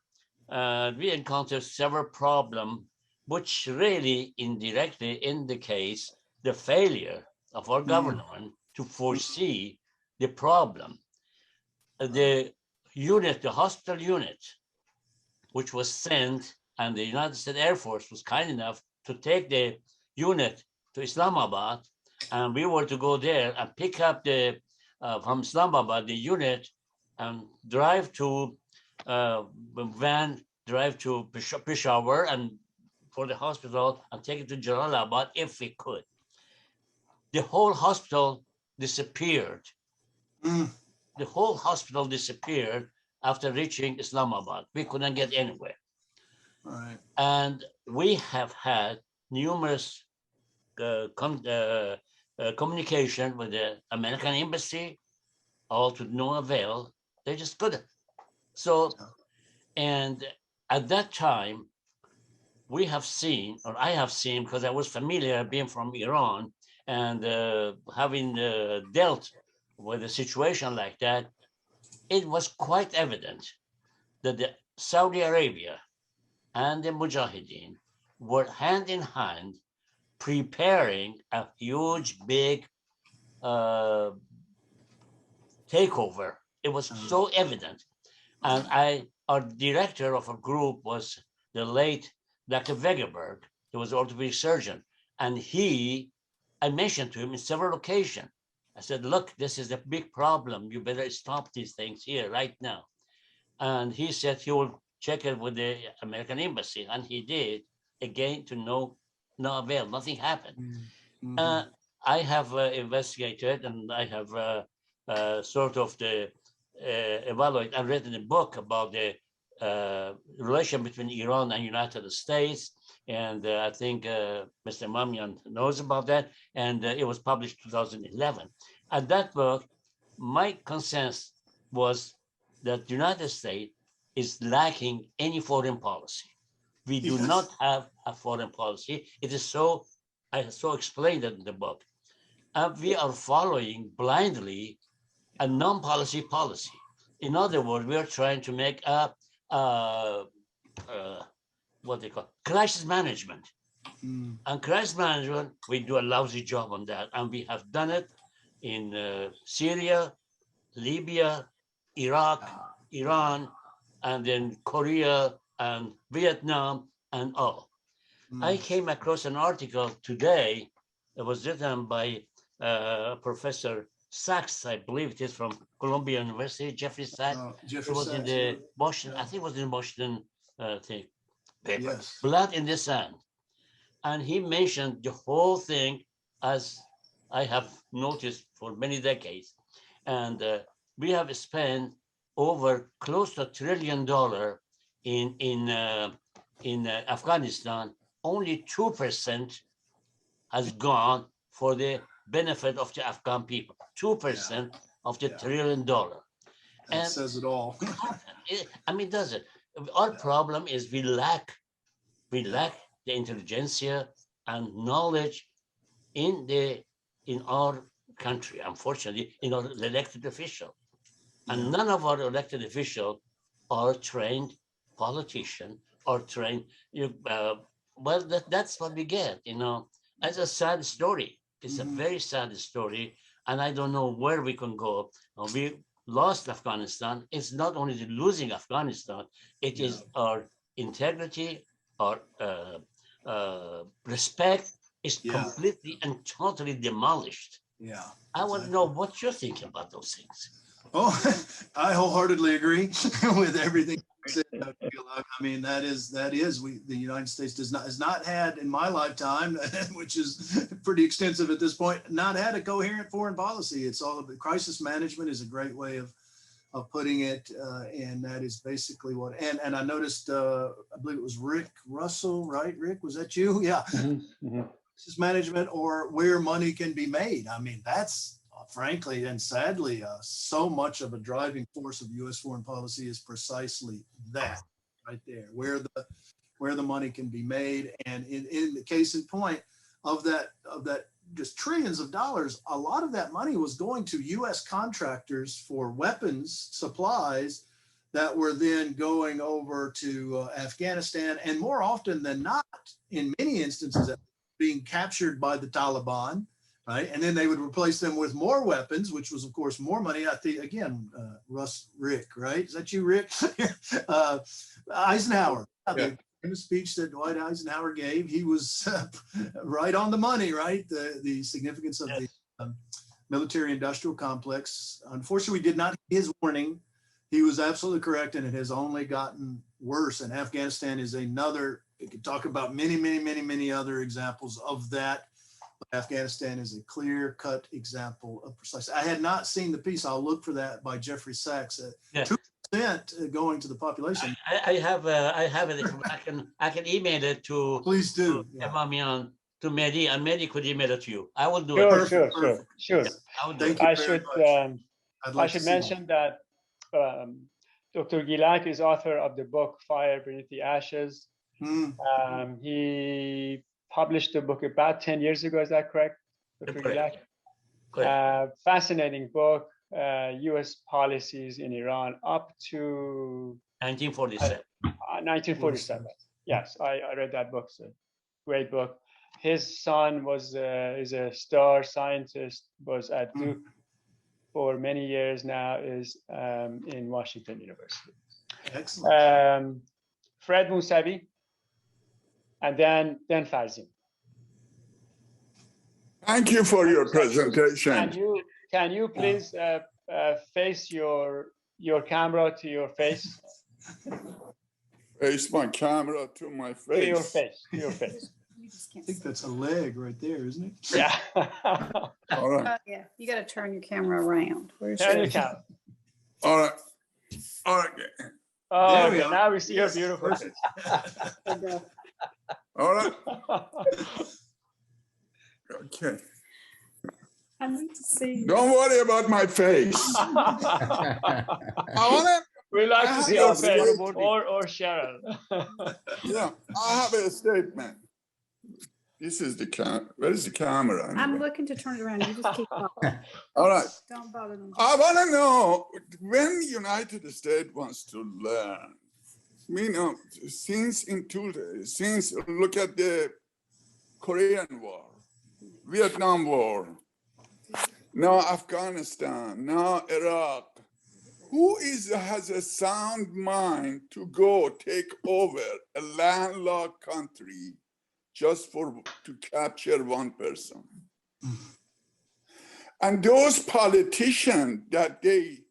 Speaker 6: we encountered several problems, which really indirectly indicates the failure of our government to foresee the problem. The unit, the hospital unit, which was sent, and the United States Air Force was kind enough to take the unit to Islamabad, and we were to go there and pick up the from Islamabad the unit and drive to drive to Peshawar and for the hospital and take it to Jalalabad if we could. The whole hospital disappeared. The whole hospital disappeared after reaching Islamabad. We couldn't get anywhere.
Speaker 1: Right.
Speaker 6: And we have had numerous communication with the American embassy, all to no avail. They just couldn't. So, and at that time, we have seen, or I have seen, because I was familiar being from Iran and having dealt with a situation like that, it was quite evident that the Saudi Arabia and the Mujahideen were hand in hand preparing a huge, big takeover. It was so evident. And our director of a group was the late Dr. Wegeberg. He was an orthopedic surgeon. And I mentioned to him in several occasions, I said, look, this is a big problem. You better stop these things here right now. And he said he will check it with the American embassy. And he did, again, to no avail. Nothing happened. I have investigated and I have sort of evaluated and written a book about the relation between Iran and United States. And I think Mr. Emamian knows about that. And it was published 2011. At that book, my consensus was that the United States is lacking any foreign policy. We do not have a foreign policy. It is so, I so explained it in the book. And we are following blindly a non-policy policy. In other words, we are trying to make what they call crisis management. And crisis management, we do a lousy job on that. And we have done it in Syria, Libya, Iraq, Iran, and then Korea and Vietnam and all. I came across an article today that was written by Professor Sachs, I believe it is from Columbia University, Jeffrey Sachs. It was in the Washington, I think it was in the Washington paper,
Speaker 1: Yes.
Speaker 6: Blood in the Sand. And he mentioned the whole thing as I have noticed for many decades. And we have spent over close to $1 trillion in Afghanistan. Only 2% has gone for the benefit of the Afghan people. 2% of the $1 trillion.
Speaker 1: That says it all.
Speaker 6: I mean, does it? Our problem is we lack the intelligentsia and knowledge in our country, unfortunately, the elected official. And none of our elected officials are trained politicians or trained. Well, that's what we get, It's a sad story. It's a very sad story. And I don't know where we can go. We lost Afghanistan. It's not only the losing Afghanistan, it is our integrity, our respect is completely and totally demolished.
Speaker 1: Yeah.
Speaker 6: I want to know what you're thinking about those things.
Speaker 1: Oh, I wholeheartedly agree with everything you said, Dr. Gilaks. I mean, that is the United States has not had in my lifetime, which is pretty extensive at this point, not had a coherent foreign policy. It's all about crisis management is a great way of putting it, and that is basically what. And I noticed, I believe it was Rick Russell, right? Rick, was that you? Yeah. Crisis management, or where money can be made. I mean, that's frankly and sadly, so much of a driving force of U.S. foreign policy is precisely that, right there, where the money can be made. And in the case in point of that just trillions of dollars, a lot of that money was going to U.S. contractors for weapons supplies that were then going over to Afghanistan, and more often than not, in many instances, being captured by the Taliban. Right, and then they would replace them with more weapons, which was, of course, more money. I think again, Rick, right? Is that you, Rick? Eisenhower, the famous speech that Dwight Eisenhower gave. He was right on the money, right? The significance of the military-industrial complex. Unfortunately, we did not heed his warning. He was absolutely correct, and it has only gotten worse. And Afghanistan is another. We could talk about many other examples of that. Afghanistan is a clear-cut example of precisely. I had not seen the piece. I'll look for that by Jeffrey Sachs. 2% going to the population.
Speaker 6: I have it. I can email it to.
Speaker 1: Please do.
Speaker 6: Emamian, to Mehdi, and Mehdi could email it to you. I will do
Speaker 2: it.
Speaker 6: Sure.
Speaker 2: Sure.
Speaker 6: Yeah,
Speaker 2: I should mention that Dr. Gilaks is author of the book Fire Beneath the Ashes. He published the book about 10 years ago. Is that correct, Dr. Gilaks? Fascinating book, U.S. policies in Iran up to
Speaker 6: 1947.
Speaker 2: 1947. Yes, I read that book. It's a great book. His son is a star scientist, was at Duke for many years now, is in Washington University.
Speaker 1: Excellent.
Speaker 2: Fred Mousavi, and then Farzin.
Speaker 7: Thank you for your presentation.
Speaker 2: Can you please face your camera to your face?
Speaker 7: Face my camera to my face.
Speaker 2: To your face.
Speaker 1: I think that's a leg right there, isn't it?
Speaker 2: Yeah.
Speaker 7: All right.
Speaker 8: Yeah, you got to turn your camera around.
Speaker 2: Turn your camera.
Speaker 7: All right.
Speaker 2: Oh, there we go. Now we see your beautiful face.
Speaker 7: All right. Okay.
Speaker 8: I need to see.
Speaker 7: Don't worry about my face.
Speaker 2: We like to see your face, or Cheryl.
Speaker 7: Yeah, I have a statement. This is the camera. Where is the camera?
Speaker 8: I'm looking to turn it around. You just keep talking.
Speaker 7: All right.
Speaker 8: Don't bother them.
Speaker 7: I want to know when the United States wants to learn. Since look at the Korean War, Vietnam War, now Afghanistan, now Iraq. Who has a sound mind to go take over a landlocked country just to capture one person? And those politicians that they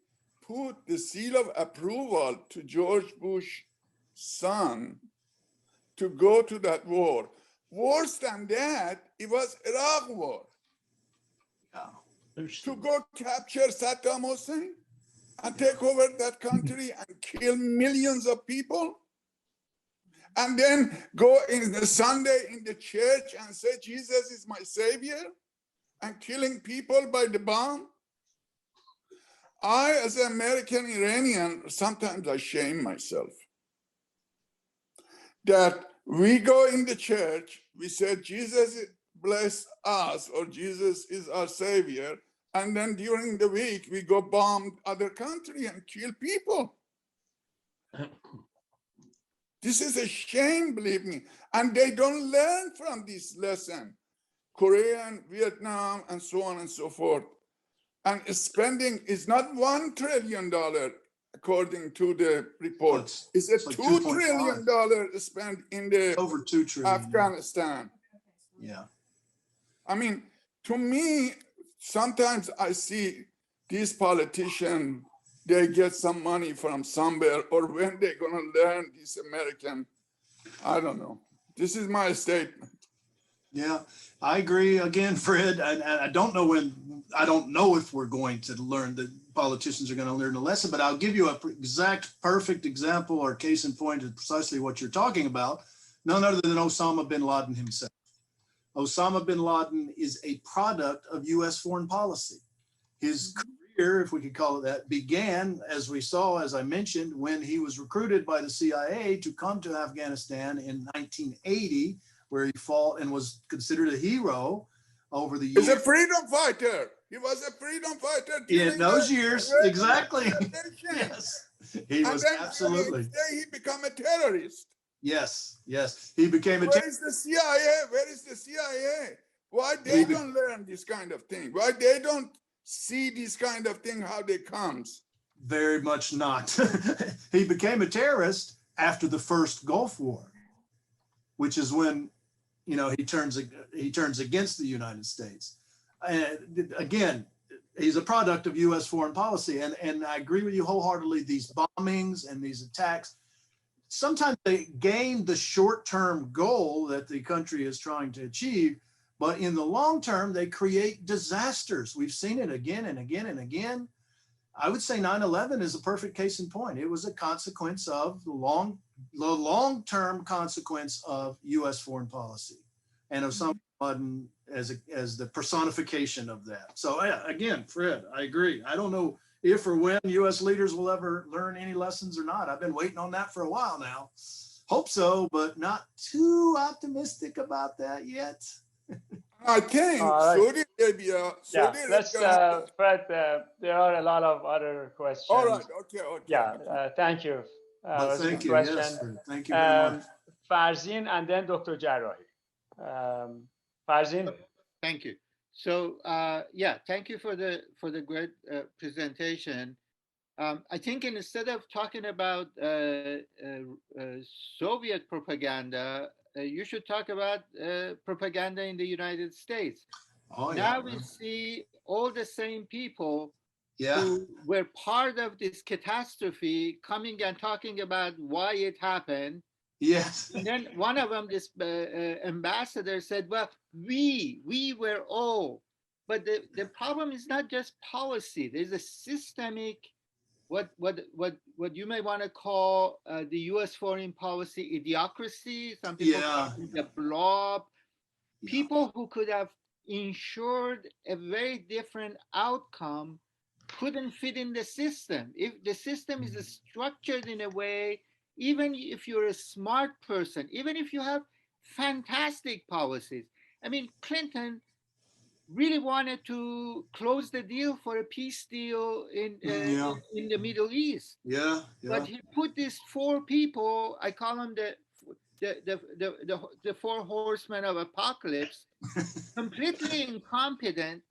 Speaker 7: put the seal of approval to George Bush's son to go to that war. Worse than that, it was Iraq war. To go capture Saddam Hussein and take over that country and kill millions of people, and then go in the Sunday in the church and say Jesus is my savior, and killing people by the bomb. I, as an American Iranian, sometimes I shame myself that we go in the church, we say Jesus bless us, or Jesus is our savior, and then during the week we go bomb other country and kill people. This is a shame, believe me. And they don't learn from this lesson. Korea, Vietnam, and so on and so forth. And spending is not $1 trillion, according to the report. It's a
Speaker 1: like
Speaker 7: $2 trillion spent in the
Speaker 1: over 2 trillion.
Speaker 7: Afghanistan.
Speaker 1: Yeah.
Speaker 7: I mean, to me, sometimes I see these politicians, they get some money from somewhere, or when they're gonna learn this American, I don't know. This is my statement.
Speaker 1: Yeah, I agree again, Fred. I don't know when, I don't know if we're going to learn, that politicians are going to learn a lesson, but I'll give you an exact perfect example or case in point of precisely what you're talking about. None other than Osama Bin Laden himself. Osama Bin Laden is a product of US foreign policy. His career, if we could call it that, began, as we saw, as I mentioned, when he was recruited by the CIA to come to Afghanistan in 1980, where he fought and was considered a hero over the years.
Speaker 7: He's a freedom fighter. He was a freedom fighter.
Speaker 1: In those years, exactly. Yes, he was absolutely.
Speaker 7: He became a terrorist.
Speaker 1: Yes, yes, he became a.
Speaker 7: Where is the CIA? Where is the CIA? Why they don't learn this kind of thing? Why they don't see this kind of thing, how they comes?
Speaker 1: Very much not. He became a terrorist after the first Gulf War, which is when, you know, he turns against the United States. And again, he's a product of US foreign policy. And I agree with you wholeheartedly, these bombings and these attacks, sometimes they gain the short-term goal that the country is trying to achieve, but in the long term, they create disasters. We've seen it again and again and again. I would say 9/11 is a perfect case in point. It was a consequence of the long-term consequence of US foreign policy, and Osama bin Laden as the personification of that. So yeah, again, Fred, I agree. I don't know if or when US leaders will ever learn any lessons or not. I've been waiting on that for a while now. Hope so, but not too optimistic about that yet.
Speaker 7: I think Saudi Arabia.
Speaker 2: Let's, Fred, there are a lot of other questions.
Speaker 7: All right, okay.
Speaker 2: Yeah, thank you.
Speaker 1: Thank you. Yes, thank you very much.
Speaker 2: Farzin and then Dr. Jarrahi. Farzin.
Speaker 9: Thank you. So yeah, thank you for the great presentation. I think instead of talking about Soviet propaganda, you should talk about propaganda in the United States. Oh, yeah, now we see all the same people who were part of this catastrophe coming and talking about why it happened.
Speaker 1: Yes.
Speaker 9: And then one of them, this ambassador said, well, we were all. But the problem is not just policy. There's a systemic, what you may want to call the U.S. foreign policy idiocracy. Some people call it the blob. People who could have ensured a very different outcome couldn't fit in the system. If the system is structured in a way, even if you're a smart person, even if you have fantastic policies. I mean, Clinton really wanted to close the deal for a peace deal in the Middle East. But he put these four people, I call them the four horsemen of apocalypse, completely incompetent.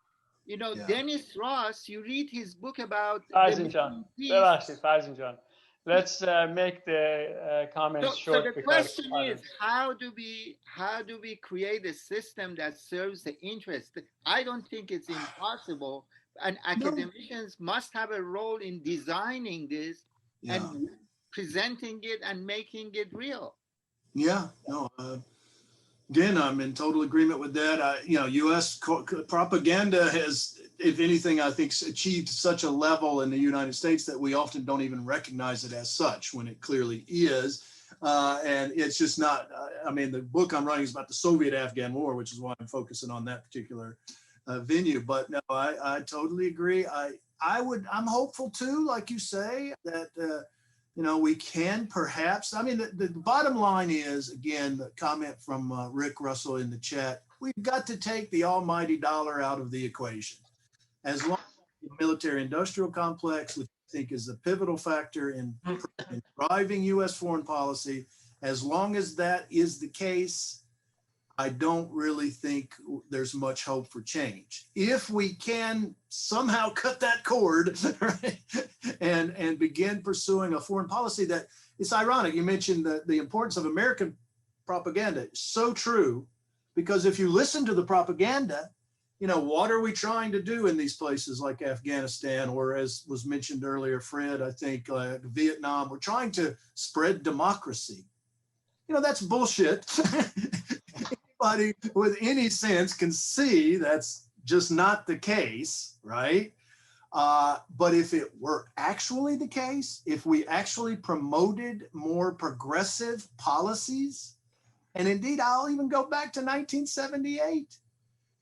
Speaker 9: You know, Dennis Ross, you read his book about
Speaker 2: Farzin John. Let's make the comments short.
Speaker 9: So the question is, how do we create a system that serves the interest? I don't think it's impossible, and academicians must have a role in designing this and presenting it and making it real.
Speaker 1: Again, I'm in total agreement with that. U.S. propaganda has, if anything, I think achieved such a level in the United States that we often don't even recognize it as such when it clearly is. And it's just not, the book I'm writing is about the Soviet-Afghan War, which is why I'm focusing on that particular venue. But no, I totally agree. I'm hopeful too, like you say, that, we can perhaps, the bottom line is, again, the comment from Rick Russell in the chat, we've got to take the almighty dollar out of the equation. As long military-industrial complex, which I think is a pivotal factor in driving U.S. foreign policy. As long as that is the case, I don't really think there's much hope for change. If we can somehow cut that cord, right, and begin pursuing a foreign policy that, it's ironic, you mentioned the importance of American propaganda. It's so true, because if you listen to the propaganda, you know, what are we trying to do in these places like Afghanistan, or as was mentioned earlier, Fred, I think Vietnam, we're trying to spread democracy. You know, that's bullshit. Anybody with any sense can see that's just not the case, right? But if it were actually the case, if we actually promoted more progressive policies, and indeed, I'll even go back to 1978.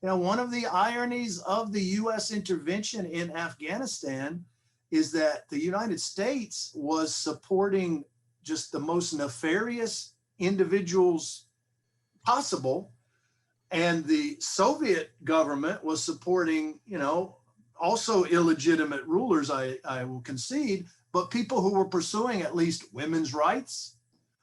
Speaker 1: You know, one of the ironies of the US intervention in Afghanistan is that the United States was supporting just the most nefarious individuals possible. And the Soviet government was supporting, you know, also illegitimate rulers, I will concede, but people who were pursuing at least women's rights.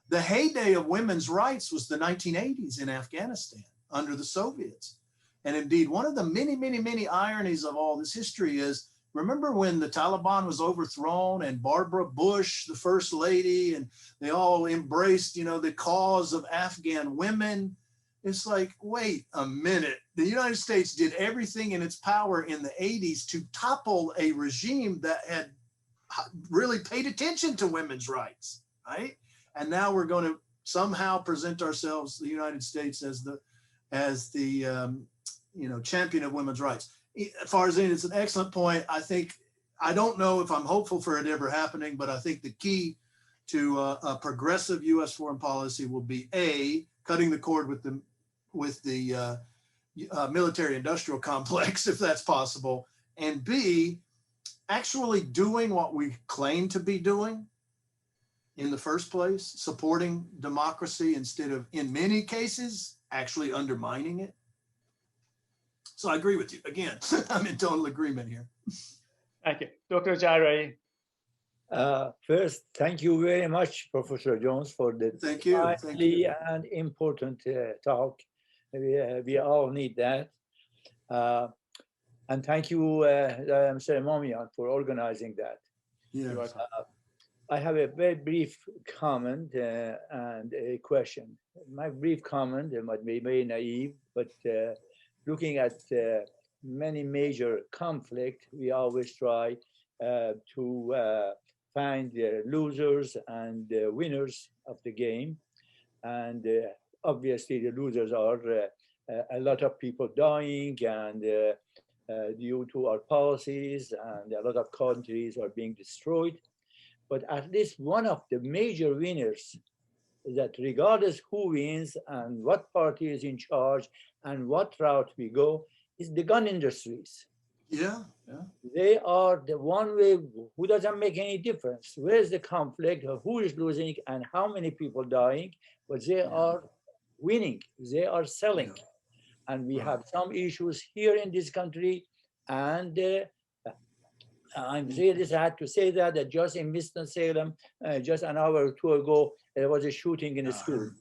Speaker 1: The heyday of women's rights was the 1980s in Afghanistan under the Soviets. And indeed, one of the many, many, many ironies of all this history is, remember when the Taliban was overthrown and Barbara Bush, the first lady, and they all embraced, you know, the cause of Afghan women. It's like, wait a minute. The United States did everything in its power in the 80s to topple a regime that had really paid attention to women's rights, right? And now we're going to somehow present ourselves, the United States, as the you know, champion of women's rights. Farzin, it's an excellent point. I don't know if I'm hopeful for it ever happening, but I think the key to a progressive U.S. foreign policy will be A, cutting the cord with the military-industrial complex, if that's possible, and B, actually doing what we claim to be doing in the first place, supporting democracy instead of, in many cases, actually undermining it. So I agree with you. Again, I'm in total agreement here.
Speaker 2: Thank you. Dr. Jarrahi.
Speaker 10: First, thank you very much, Professor Jones, for the timely and important talk. We all need that. And thank you, Mr. Emamian, for organizing that.
Speaker 1: Yeah.
Speaker 10: I have a very brief comment and a question. My brief comment might be very naive, but looking at many major conflicts, we always try to find the losers and the winners of the game. And obviously the losers are a lot of people dying and due to our policies, and a lot of countries are being destroyed. But at least one of the major winners is that regardless who wins and what party is in charge and what route we go, is the gun industries.
Speaker 1: Yeah.
Speaker 10: They are the one way who doesn't make any difference. Where's the conflict, who is losing and how many people dying, but they are winning, they are selling. And we have some issues here in this country, and I'm really sad to say that just in Winston-Salem, just an hour or two ago, there was a shooting in a school.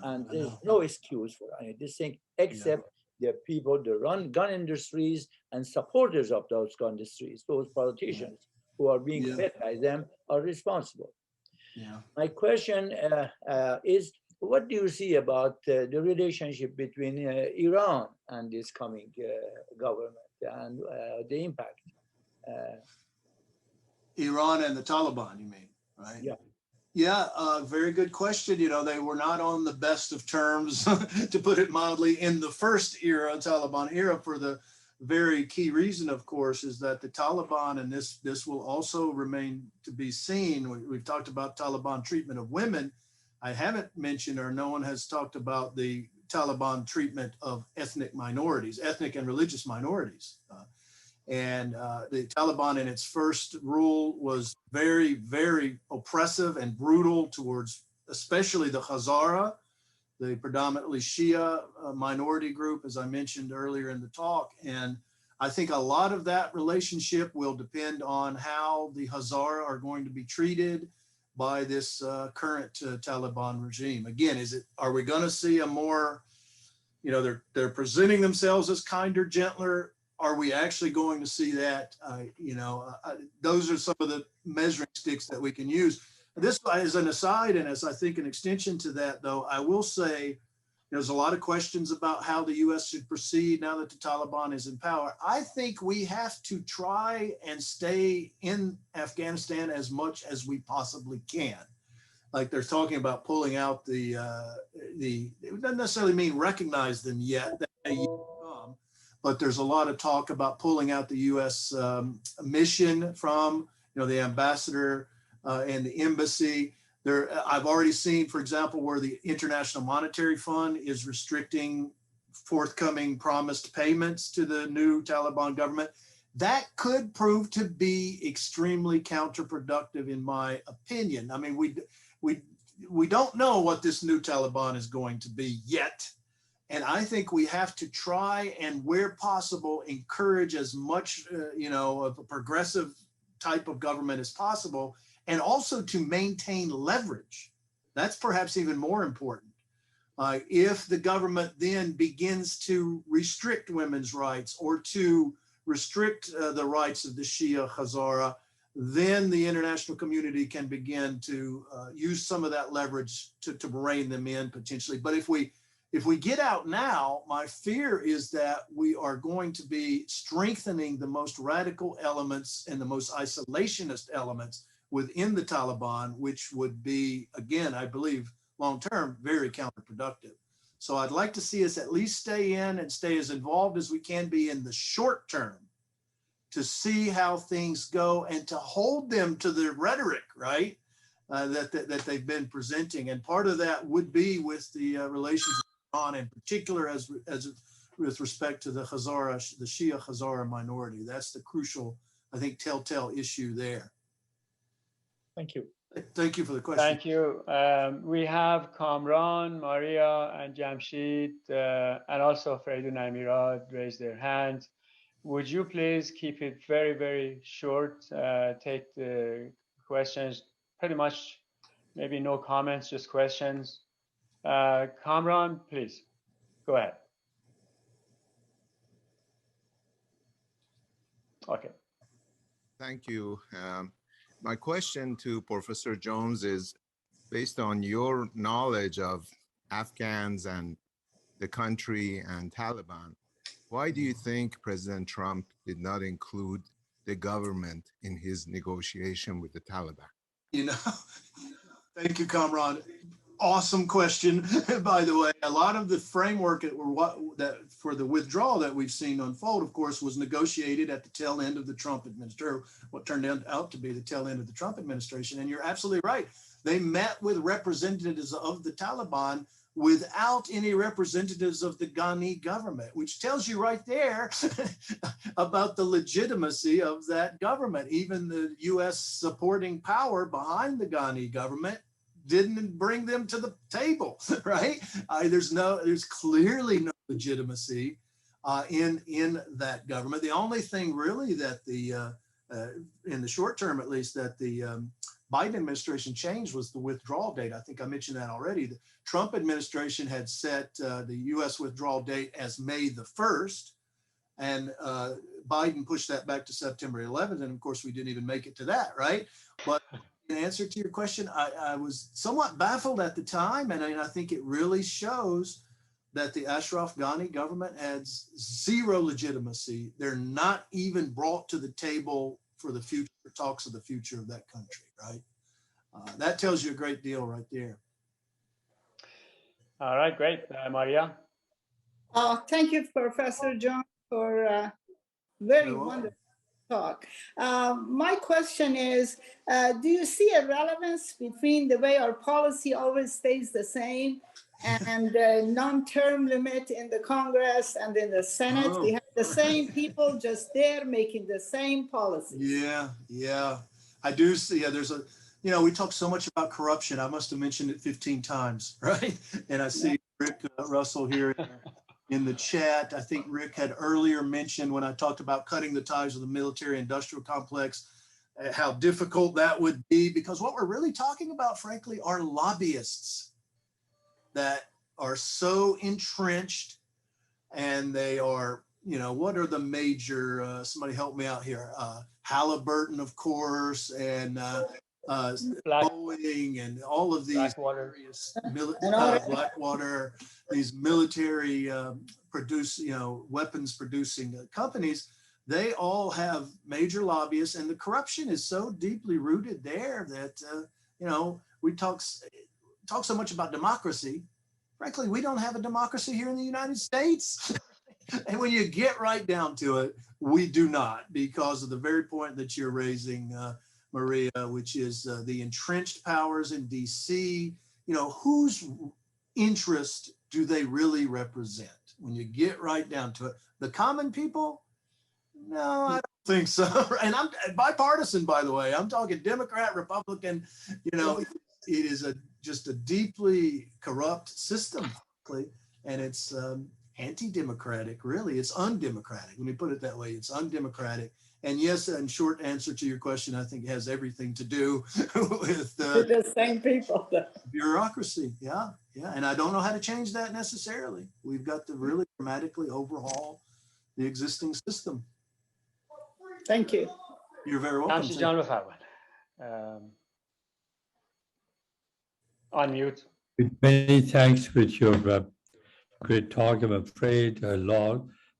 Speaker 10: And there's no excuse for any of this thing, except the people that run gun industries and supporters of those gun industries, those politicians who are being fed by them are responsible. My question is, what do you see about the relationship between Iran and this coming government and the impact?
Speaker 1: Iran and the Taliban, you mean, right? Yeah, very good question. You know, they were not on the best of terms, to put it mildly, in the first era, Taliban era, for the very key reason, of course, is that the Taliban, and this will also remain to be seen. We've talked about Taliban treatment of women. I haven't mentioned, or no one has talked about, the Taliban treatment of ethnic minorities, ethnic and religious minorities. And the Taliban in its first rule was very, very oppressive and brutal towards especially the Hazara, the predominantly Shia minority group, as I mentioned earlier in the talk. And I think a lot of that relationship will depend on how the Hazara are going to be treated by this current Taliban regime. Again, are we going to see a more, they're presenting themselves as kinder, gentler? Are we actually going to see that? Those are some of the measuring sticks that we can use. This as an aside, and as I think an extension to that, though, I will say there's a lot of questions about how the U.S. should proceed now that the Taliban is in power. I think we have to try and stay in Afghanistan as much as we possibly can. Like they're talking about pulling out it doesn't necessarily mean recognize them yet, that may come, but there's a lot of talk about pulling out the U.S. Mission from, the ambassador and the embassy. I've already seen, for example, where the International Monetary Fund is restricting forthcoming promised payments to the new Taliban government. That could prove to be extremely counterproductive, in my opinion. I mean, we don't know what this new Taliban is going to be yet. And I think we have to try and, where possible, encourage as much, of a progressive type of government as possible, and also to maintain leverage. That's perhaps even more important. If the government then begins to restrict women's rights or to restrict the rights of the Shia Hazara, then the international community can begin to use some of that leverage to rein them in potentially. But if we get out now, my fear is that we are going to be strengthening the most radical elements and the most isolationist elements within the Taliban, which would be, again, I believe, long-term, very counterproductive. So I'd like to see us at least stay in and stay as involved as we can be in the short term to see how things go and to hold them to the rhetoric, right, that they've been presenting. And part of that would be with the relations with Iran, in particular as with respect to the Hazara, the Shia Hazara minority. That's the crucial, I think, telltale issue there.
Speaker 10: Thank you.
Speaker 1: Thank you for the question.
Speaker 2: Thank you. We have Kamran, Maria, and Jamshid, and also Freydun Amirad raised their hand. Would you please keep it very, very short? Take the questions pretty much, maybe no comments, just questions. Kamran, please, go ahead. Okay.
Speaker 11: Thank you. My question to Professor Jones is, based on your knowledge of Afghans and the country and Taliban, why do you think President Trump did not include the government in his negotiation with the Taliban?
Speaker 1: Thank you, Kamran. Awesome question, by the way. A lot of the framework for the withdrawal that we've seen unfold, of course, was negotiated at the tail end of the Trump administration, what turned out to be the tail end of the Trump administration. And you're absolutely right. They met with representatives of the Taliban without any representatives of the Ghani government, which tells you right there about the legitimacy of that government. Even the U.S. supporting power behind the Ghani government didn't bring them to the table, right? There's clearly no legitimacy in that government. The only thing really that in the short term, at least, that the Biden administration changed was the withdrawal date. I think I mentioned that already. The Trump administration had set the U.S. withdrawal date as May the 1st, and Biden pushed that back to September 11th. And of course, we didn't even make it to that, right? But in answer to your question, I was somewhat baffled at the time, and I think it really shows that the Ashraf Ghani government has zero legitimacy. They're not even brought to the table for the future talks of the future of that country, right? That tells you a great deal right there.
Speaker 2: All right, great. Maria?
Speaker 8: Thank you, Professor John, for a very wonderful talk. My question is, do you see a relevance between the way our policy always stays the same and the non-term limit in the Congress and in the Senate? We have the same people just there making the same policies.
Speaker 1: Yeah. I do see, there's a, we talk so much about corruption. I must have mentioned it 15 times, right? And I see Rick Russell here. in the chat. I think Rick had earlier mentioned when I talked about cutting the ties with the military industrial complex, how difficult that would be, because what we're really talking about, frankly, are lobbyists that are so entrenched, and they are, you know, what are the major, somebody help me out here, Halliburton, of course, and Boeing, and all of these various Blackwater, these military weapons producing companies. They all have major lobbyists, and the corruption is so deeply rooted there that we talk so much about democracy. Frankly, we don't have a democracy here in the United States. And when you get right down to it, we do not, because of the very point that you're raising, Maria, which is the entrenched powers in DC. You know, whose interest do they really represent? When you get right down to it, the common people? No, I don't think so. And I'm bipartisan, by the way. I'm talking Democrat, Republican. You know, it is just a deeply corrupt system, and it's anti-democratic, really. It's undemocratic. Let me put it that way. It's undemocratic. And yes, in short answer to your question, I think it has everything to do with
Speaker 8: the same people.
Speaker 1: Bureaucracy. Yeah, yeah. And I don't know how to change that necessarily. We've got to really dramatically overhaul the existing system.
Speaker 8: Thank you.
Speaker 1: You're very welcome.
Speaker 2: John unmute.
Speaker 12: Many thanks with your great talk. I'm afraid I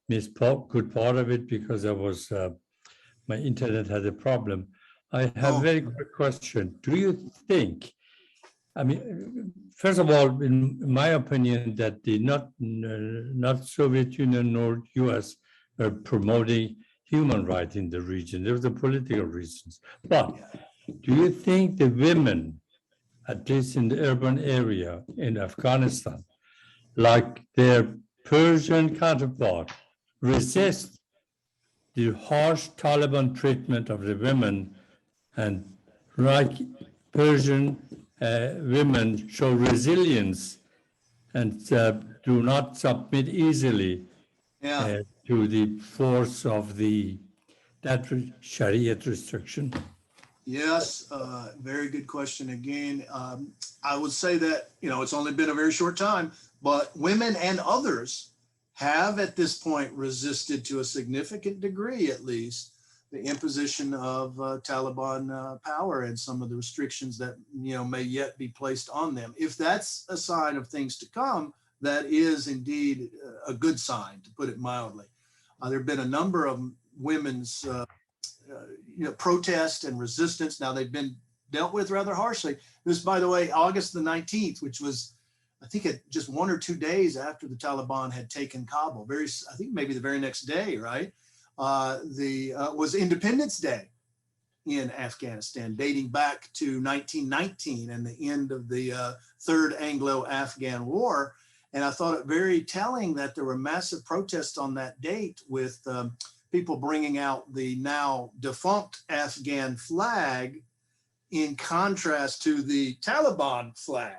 Speaker 12: missed good part of it because I was my internet had a problem. I have a very quick question. Do you think, I mean, first of all, in my opinion, that the not Soviet Union nor US are promoting human rights in the region. There was the political reasons. But do you think the women, at least in the urban area in Afghanistan, like their Persian counterpart, resist the harsh Taliban treatment of the women, and like Persian women show resilience and do not submit easily to the force of that Shariat restriction?
Speaker 1: Yes, very good question again. I would say that, it's only been a very short time, but women and others have at this point resisted to a significant degree, at least, the imposition of Taliban power and some of the restrictions that, may yet be placed on them. If that's a sign of things to come, that is indeed a good sign, to put it mildly. There have been a number of women's protest and resistance. Now they've been dealt with rather harshly. This, by the way, August the 19th, which was, I think, just 1 or 2 days after the Taliban had taken Kabul. I think maybe the very next day, right? Was Independence Day in Afghanistan, dating back to 1919 and the end of the Third Anglo-Afghan War. And I thought it very telling that there were massive protests on that date with people bringing out the now defunct Afghan flag in contrast to the Taliban flag,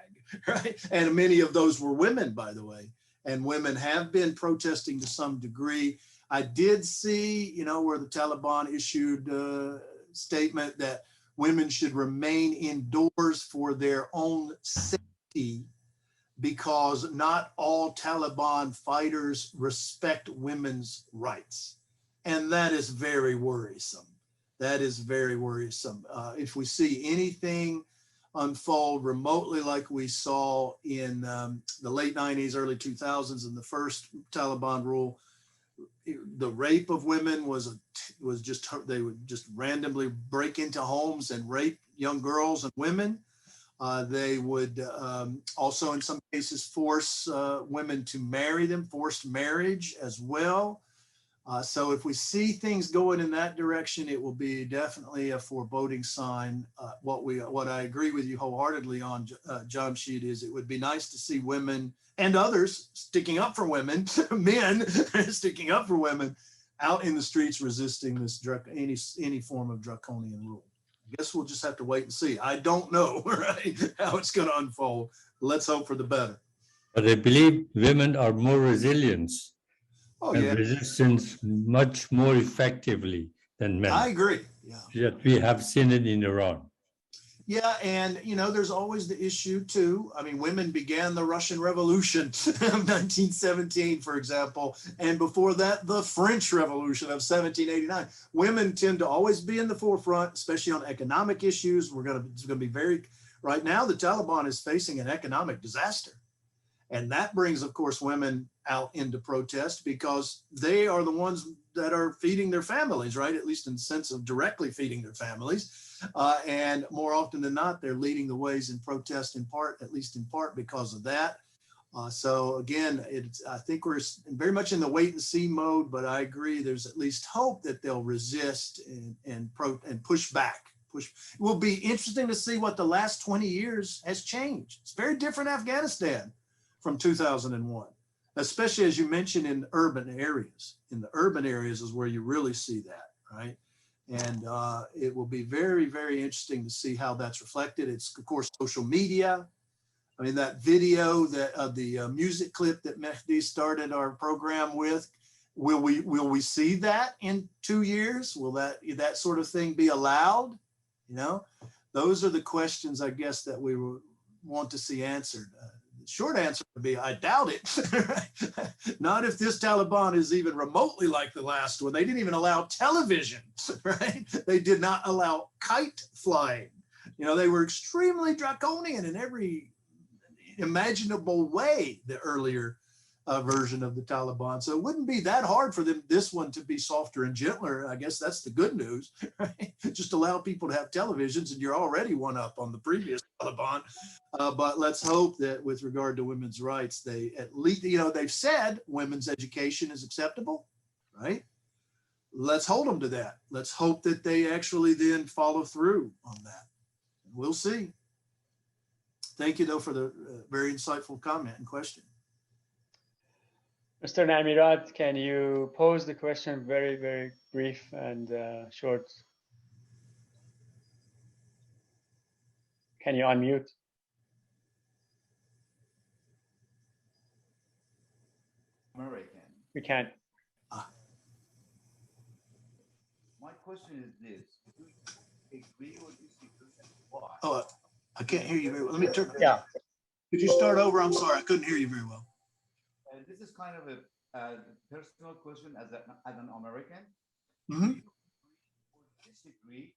Speaker 1: right? And many of those were women, by the way, and women have been protesting to some degree. I did see, where the Taliban issued a statement that women should remain indoors for their own safety, because not all Taliban fighters respect women's rights. And that is very worrisome. That is very worrisome. If we see anything unfold remotely like we saw in the late 90s, early 2000s, in the first Taliban rule, the rape of women was just, they would just randomly break into homes and rape young girls and women. They would also, in some cases, force women to marry them, forced marriage as well. So if we see things going in that direction, it will be definitely a foreboding sign. What I agree with you wholeheartedly on, Jamshid, is it would be nice to see women and others sticking up for women, men sticking up for women, out in the streets resisting this any form of draconian rule. I guess we'll just have to wait and see. I don't know, right, how it's going to unfold. Let's hope for the better.
Speaker 12: But I believe women are more resilient
Speaker 1: Oh,
Speaker 12: and
Speaker 1: yeah.
Speaker 12: resistance much more effectively than men.
Speaker 1: I agree. Yeah.
Speaker 12: Yet we have seen it in Iran.
Speaker 1: Yeah, and you know, there's always the issue too. I mean, women began the Russian Revolution of 1917, for example, and before that, the French Revolution of 1789. Women tend to always be in the forefront, especially on economic issues. It's going to be very, right now, the Taliban is facing an economic disaster. And that brings, of course, women out into protest because they are the ones that are feeding their families, right? At least in the sense of directly feeding their families. And more often than not, they're leading the ways in protest in part, at least in part because of that. So again, I think we're very much in the wait and see mode, but I agree there's at least hope that they'll resist and push back. It will be interesting to see what the last 20 years has changed. It's very different Afghanistan from 2001, especially as you mentioned in urban areas. In the urban areas is where you really see that, right? And it will be very, very interesting to see how that's reflected. It's, of course, social media. I mean, that video of the music clip that Mehdi started our program with, will we see that in 2 years? Will that sort of thing be allowed? You know, those are the questions, I guess, that we want to see answered. Short answer would be, I doubt it. Not if this Taliban is even remotely like the last one. They didn't even allow television, right? They did not allow kite flying. You know, they were extremely draconian in every imaginable way, the earlier version of the Taliban. So it wouldn't be that hard for them, this one, to be softer and gentler. I guess that's the good news, right? Just allow people to have televisions and you're already one up on the previous Taliban. But let's hope that with regard to women's rights, they at least, you know, they've said women's education is acceptable, right? Let's hold them to that. Let's hope that they actually then follow through on that. We'll see. Thank you, though, for the very insightful comment and question.
Speaker 2: Mr. Namirat, can you pose the question very, very brief and short? Can you unmute?
Speaker 13: American.
Speaker 2: We can't.
Speaker 13: My question is this: do you agree or disagree? Why?
Speaker 1: Oh, I can't hear you very well. Let me turn.
Speaker 2: Yeah.
Speaker 1: Could you start over? I'm sorry, I couldn't hear you very well.
Speaker 13: This is kind of a personal question as an American.
Speaker 1: Mm-hmm.
Speaker 13: Do you agree or disagree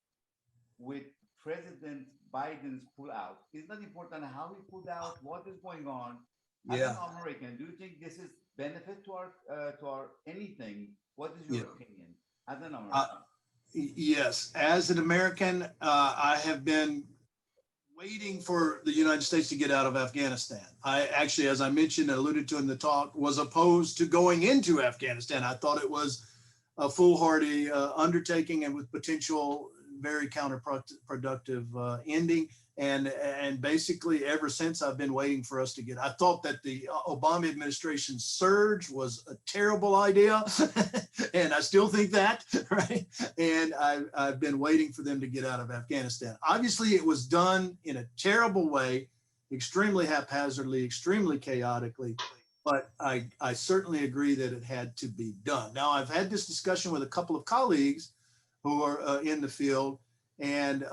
Speaker 13: with President Biden's pullout? It's not important how he pulled out, what is going on. As an American, do you think this is benefit to our anything? What is your opinion as an American?
Speaker 1: Yes, as an American, I have been waiting for the United States to get out of Afghanistan. I actually, as I mentioned and alluded to in the talk, was opposed to going into Afghanistan. I thought it was a foolhardy undertaking and with potential very counterproductive ending. And basically ever since, I've been waiting for us to get, I thought that the Obama administration surge was a terrible idea. And I still think that, right? And I've been waiting for them to get out of Afghanistan. Obviously, it was done in a terrible way, extremely haphazardly, extremely chaotically. But I certainly agree that it had to be done. Now, I've had this discussion with a couple of colleagues who are in the field. And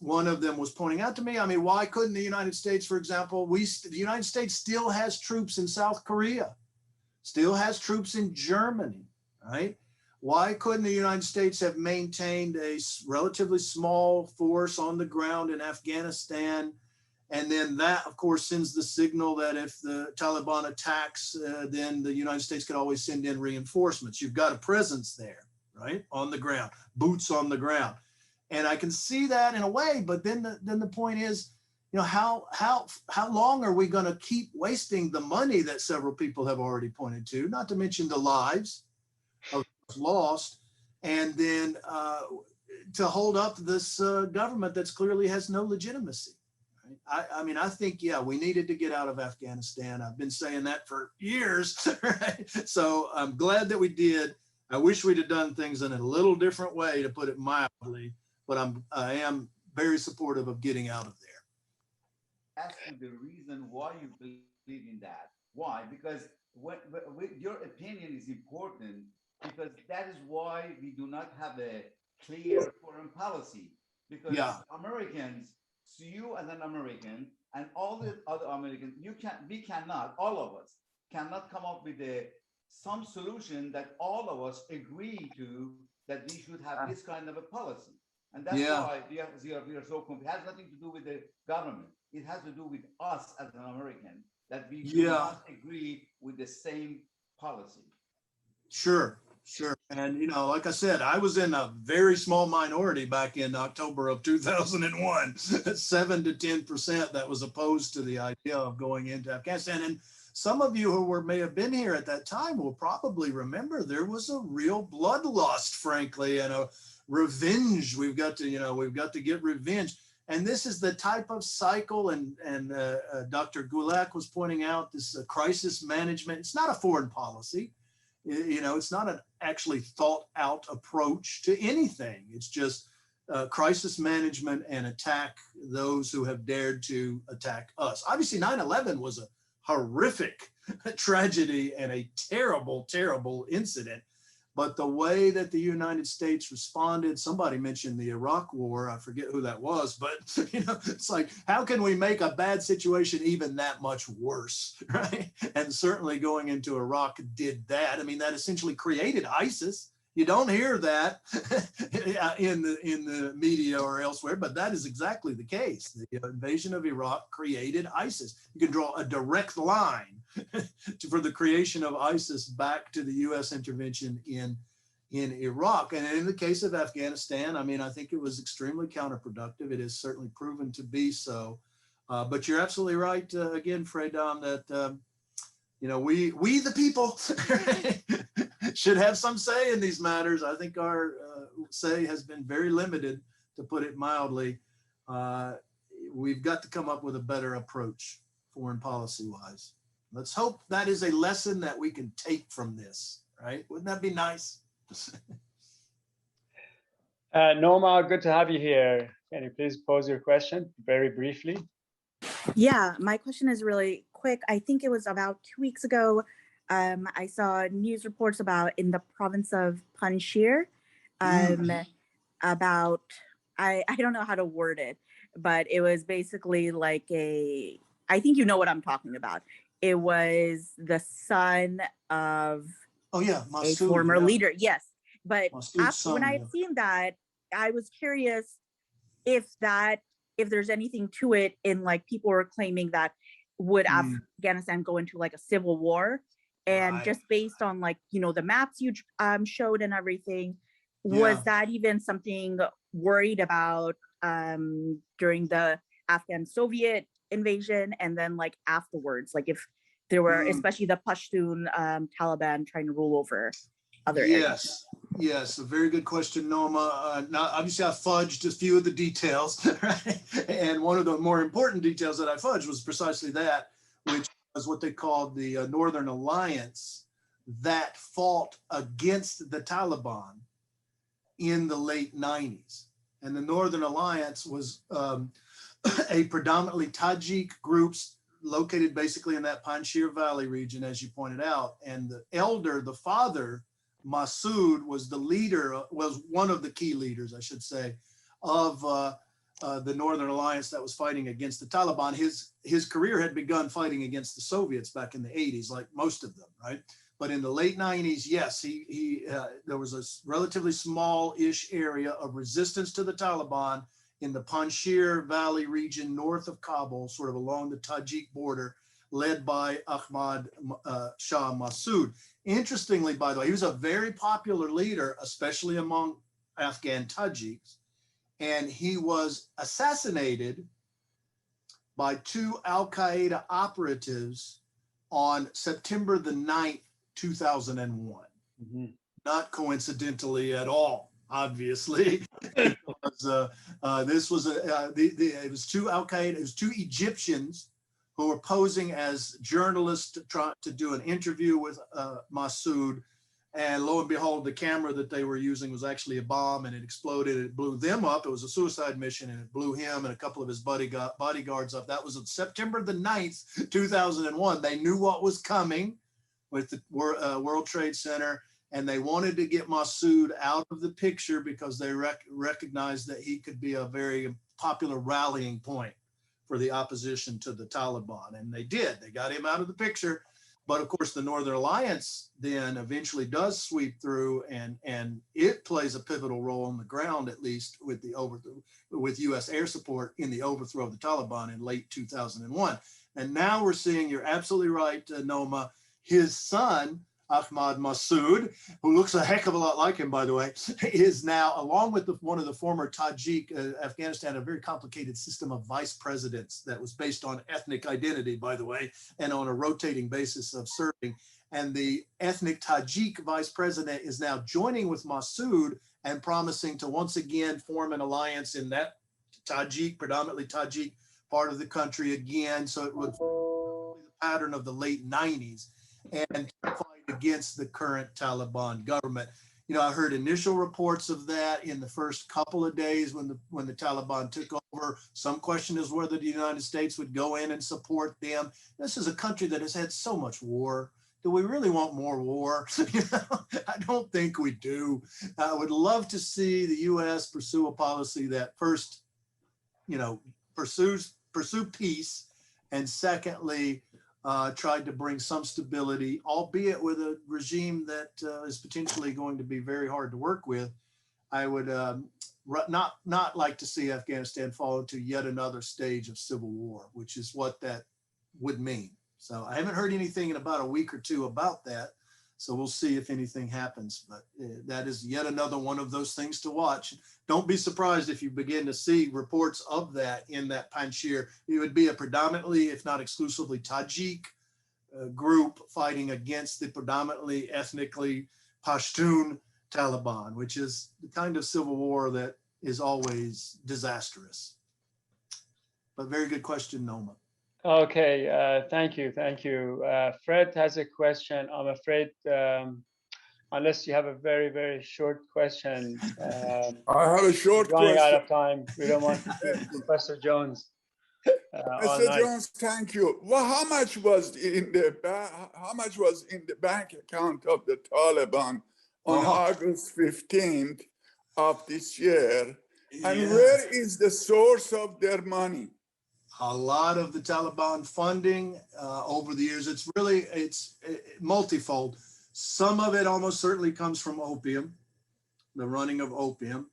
Speaker 1: one of them was pointing out to me, I mean, why couldn't the United States, for example, the United States still has troops in South Korea, still has troops in Germany, right? Why couldn't the United States have maintained a relatively small force on the ground in Afghanistan? And then that, of course, sends the signal that if the Taliban attacks, then the United States could always send in reinforcements. You've got a presence there, right? On the ground, boots on the ground. And I can see that in a way, but then the point is, you know, how long are we going to keep wasting the money that several people have already pointed to, not to mention the lives of lost, and then to hold up this government that's clearly has no legitimacy. Right? I mean, I think, yeah, we needed to get out of Afghanistan. I've been saying that for years, right? So I'm glad that we did. I wish we'd have done things in a little different way, to put it mildly. But I am very supportive of getting out of there.
Speaker 13: ask you the reason why you believe in that. Why? Because your opinion is important, because that is why we do not have a clear foreign policy. Because Americans, so you as an American and all the other Americans, we cannot, all of us cannot come up with some solution that all of us agree to, that we should have this kind of a policy. And that's why we are so confused. It has nothing to do with the government. It has to do with us as an American, that we do not agree with the same policy. Sure. And, you know, like I said, I was in a very small minority back in October of 2001, 7 to 10% that was opposed to the idea of going into Afghanistan. And some of you who may have been here at that time will probably remember there was a real bloodlust, frankly, and a revenge. We've got to get revenge. And this is the type of cycle, and Dr. Gulak was pointing out this crisis management. It's not a foreign policy. You know, it's not an actually thought out approach to anything. It's just crisis management and attack those who have dared to attack us. Obviously, 9/11 was a horrific tragedy and a terrible, terrible incident. But the way that the United States responded, somebody mentioned the Iraq War, I forget who that was, but you know, it's like, how can we make a bad situation even that much worse, right? And certainly going into Iraq did that. I mean, that essentially created ISIS. You don't hear that in the media or elsewhere, but that is exactly the case. The invasion of Iraq created ISIS. You can draw a direct line for the creation of ISIS back to the U.S. intervention in Iraq. And in the case of Afghanistan, I mean, I think it was extremely counterproductive. It has certainly proven to be so. But you're absolutely right, again, Freydon, that you know, we the people should have some say in these matters. I think our say has been very limited, to put it mildly. We've got to come up with a better approach, foreign policy wise. Let's hope that is a lesson that we can take from this, right? Wouldn't that be nice?
Speaker 2: Norma, good to have you here. Can you please pose your question very briefly?
Speaker 14: Yeah, my question is really quick. I think it was about 2 weeks ago. I saw news reports about in the province of Panjshir about, I don't know how to word it, but it was basically like I think you know what I'm talking about. It was the son of
Speaker 1: Masood,
Speaker 14: a former leader. Yes. But when I had
Speaker 1: son,
Speaker 14: seen that, I was curious if there's anything to it, in like people were claiming that would Afghanistan go into like a civil war, and just based on like, you know, the maps you showed and everything, was that even something worried about during the Afghan Soviet invasion, and then like afterwards, like if there were especially the Pashtun Taliban trying to rule over other areas?
Speaker 1: Yes, a very good question, Norma. Now, obviously, I fudged a few of the details, right? And one of the more important details that I fudged was precisely that, which was what they called the Northern Alliance that fought against the Taliban in the late 90s. And the Northern Alliance was a predominantly Tajik groups located basically in that Panjshir Valley region, as you pointed out. And the father, Masood, was the leader, was one of the key leaders, I should say, of the Northern Alliance that was fighting against the Taliban. His career had begun fighting against the Soviets back in the 80s, like most of them, right? But in the late 90s, yes, there was a relatively small-ish area of resistance to the Taliban in the Panjshir Valley region north of Kabul, sort of along the Tajik border, led by Ahmad Shah Massoud. Interestingly, by the way, he was a very popular leader, especially among Afghan Tajiks, and he was assassinated by 2 Al-Qaeda operatives on September the 9th, 2001. Not coincidentally at all, obviously. It was 2 Al-Qaeda, it was 2 Egyptians who were posing as journalists to try to do an interview with Masood, And lo and behold, the camera that they were using was actually a bomb, and it exploded. It blew them up. It was a suicide mission, and it blew him and a couple of his bodyguards up. That was on September the 9th, 2001. They knew what was coming with the World Trade Center, and they wanted to get Massoud out of the picture because they recognized that he could be a very popular rallying point for the opposition to the Taliban. And they did. They got him out of the picture. But of course, the Northern Alliance then eventually does sweep through, and it plays a pivotal role on the ground, at least with with U.S. air support in the overthrow of the Taliban in late 2001. And now we're seeing, you're absolutely right, Noma, his son, Ahmad Massoud, who looks a heck of a lot like him, by the way, is now, along with one of the former Tajik, Afghanistan, a very complicated system of vice presidents that was based on ethnic identity, by the way, and on a rotating basis of serving. And the ethnic Tajik vice president is now joining with Massoud and promising to once again form an alliance in that Tajik, predominantly Tajik part of the country again. So it would be the pattern of the late 90s and fight against the current Taliban government. You know, I heard initial reports of that in the first couple of days when the Taliban took over. Some question is whether the United States would go in and support them. This is a country that has had so much war. Do we really want more war? You know, I don't think we do. I would love to see the U.S. pursue a policy that first, you know, pursue peace, and secondly, tried to bring some stability, albeit with a regime that is potentially going to be very hard to work with. I would not like to see Afghanistan fall into yet another stage of civil war, which is what that would mean. So I haven't heard anything in about a week or two about that. So we'll see if anything happens, but that is yet another one of those things to watch. Don't be surprised if you begin to see reports of that in that Panjshir. It would be a predominantly, if not exclusively, Tajik group fighting against the predominantly ethnically Pashtun Taliban, which is the kind of civil war that is always disastrous. But very good question, Noma.
Speaker 2: Okay, thank you. Fred has a question. I'm afraid, unless you have a very, very short question.
Speaker 7: I have a short
Speaker 2: running
Speaker 7: question.
Speaker 2: out of time. We don't want to keep Professor Jones.
Speaker 7: Mr. Jones, thank you. Well, how much was in the bank account of the Taliban on August 15th of this year? And where is the source of their money?
Speaker 1: A lot of the Taliban funding over the years, it's multifold. Some of it almost certainly comes from opium, the running of opium.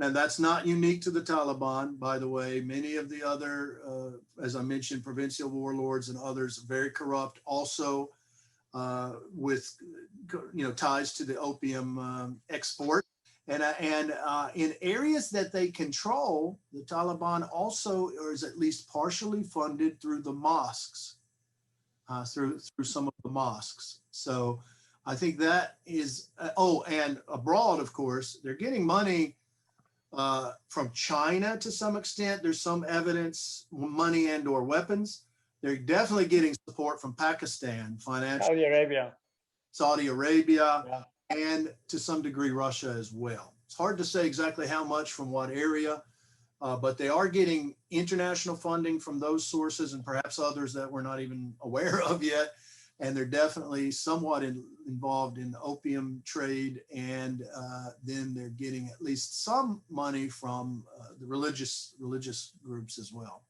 Speaker 1: And that's not unique to the Taliban, by the way. Many of the other, as I mentioned, provincial warlords and others, very corrupt, also with ties to the opium export. And in areas that they control, the Taliban also is at least partially funded through the mosques, through some of the mosques. So I think that is, and abroad, of course, they're getting money from China to some extent. There's some evidence, money and or weapons. They're definitely getting support from Pakistan, financial. Saudi Arabia. Yeah. And to some degree, Russia as well. It's hard to say exactly how much from what area, but they are getting international funding from those sources and perhaps others that we're not even aware of yet. And they're definitely somewhat involved in the opium trade. And then they're getting at least some money from the religious groups as well.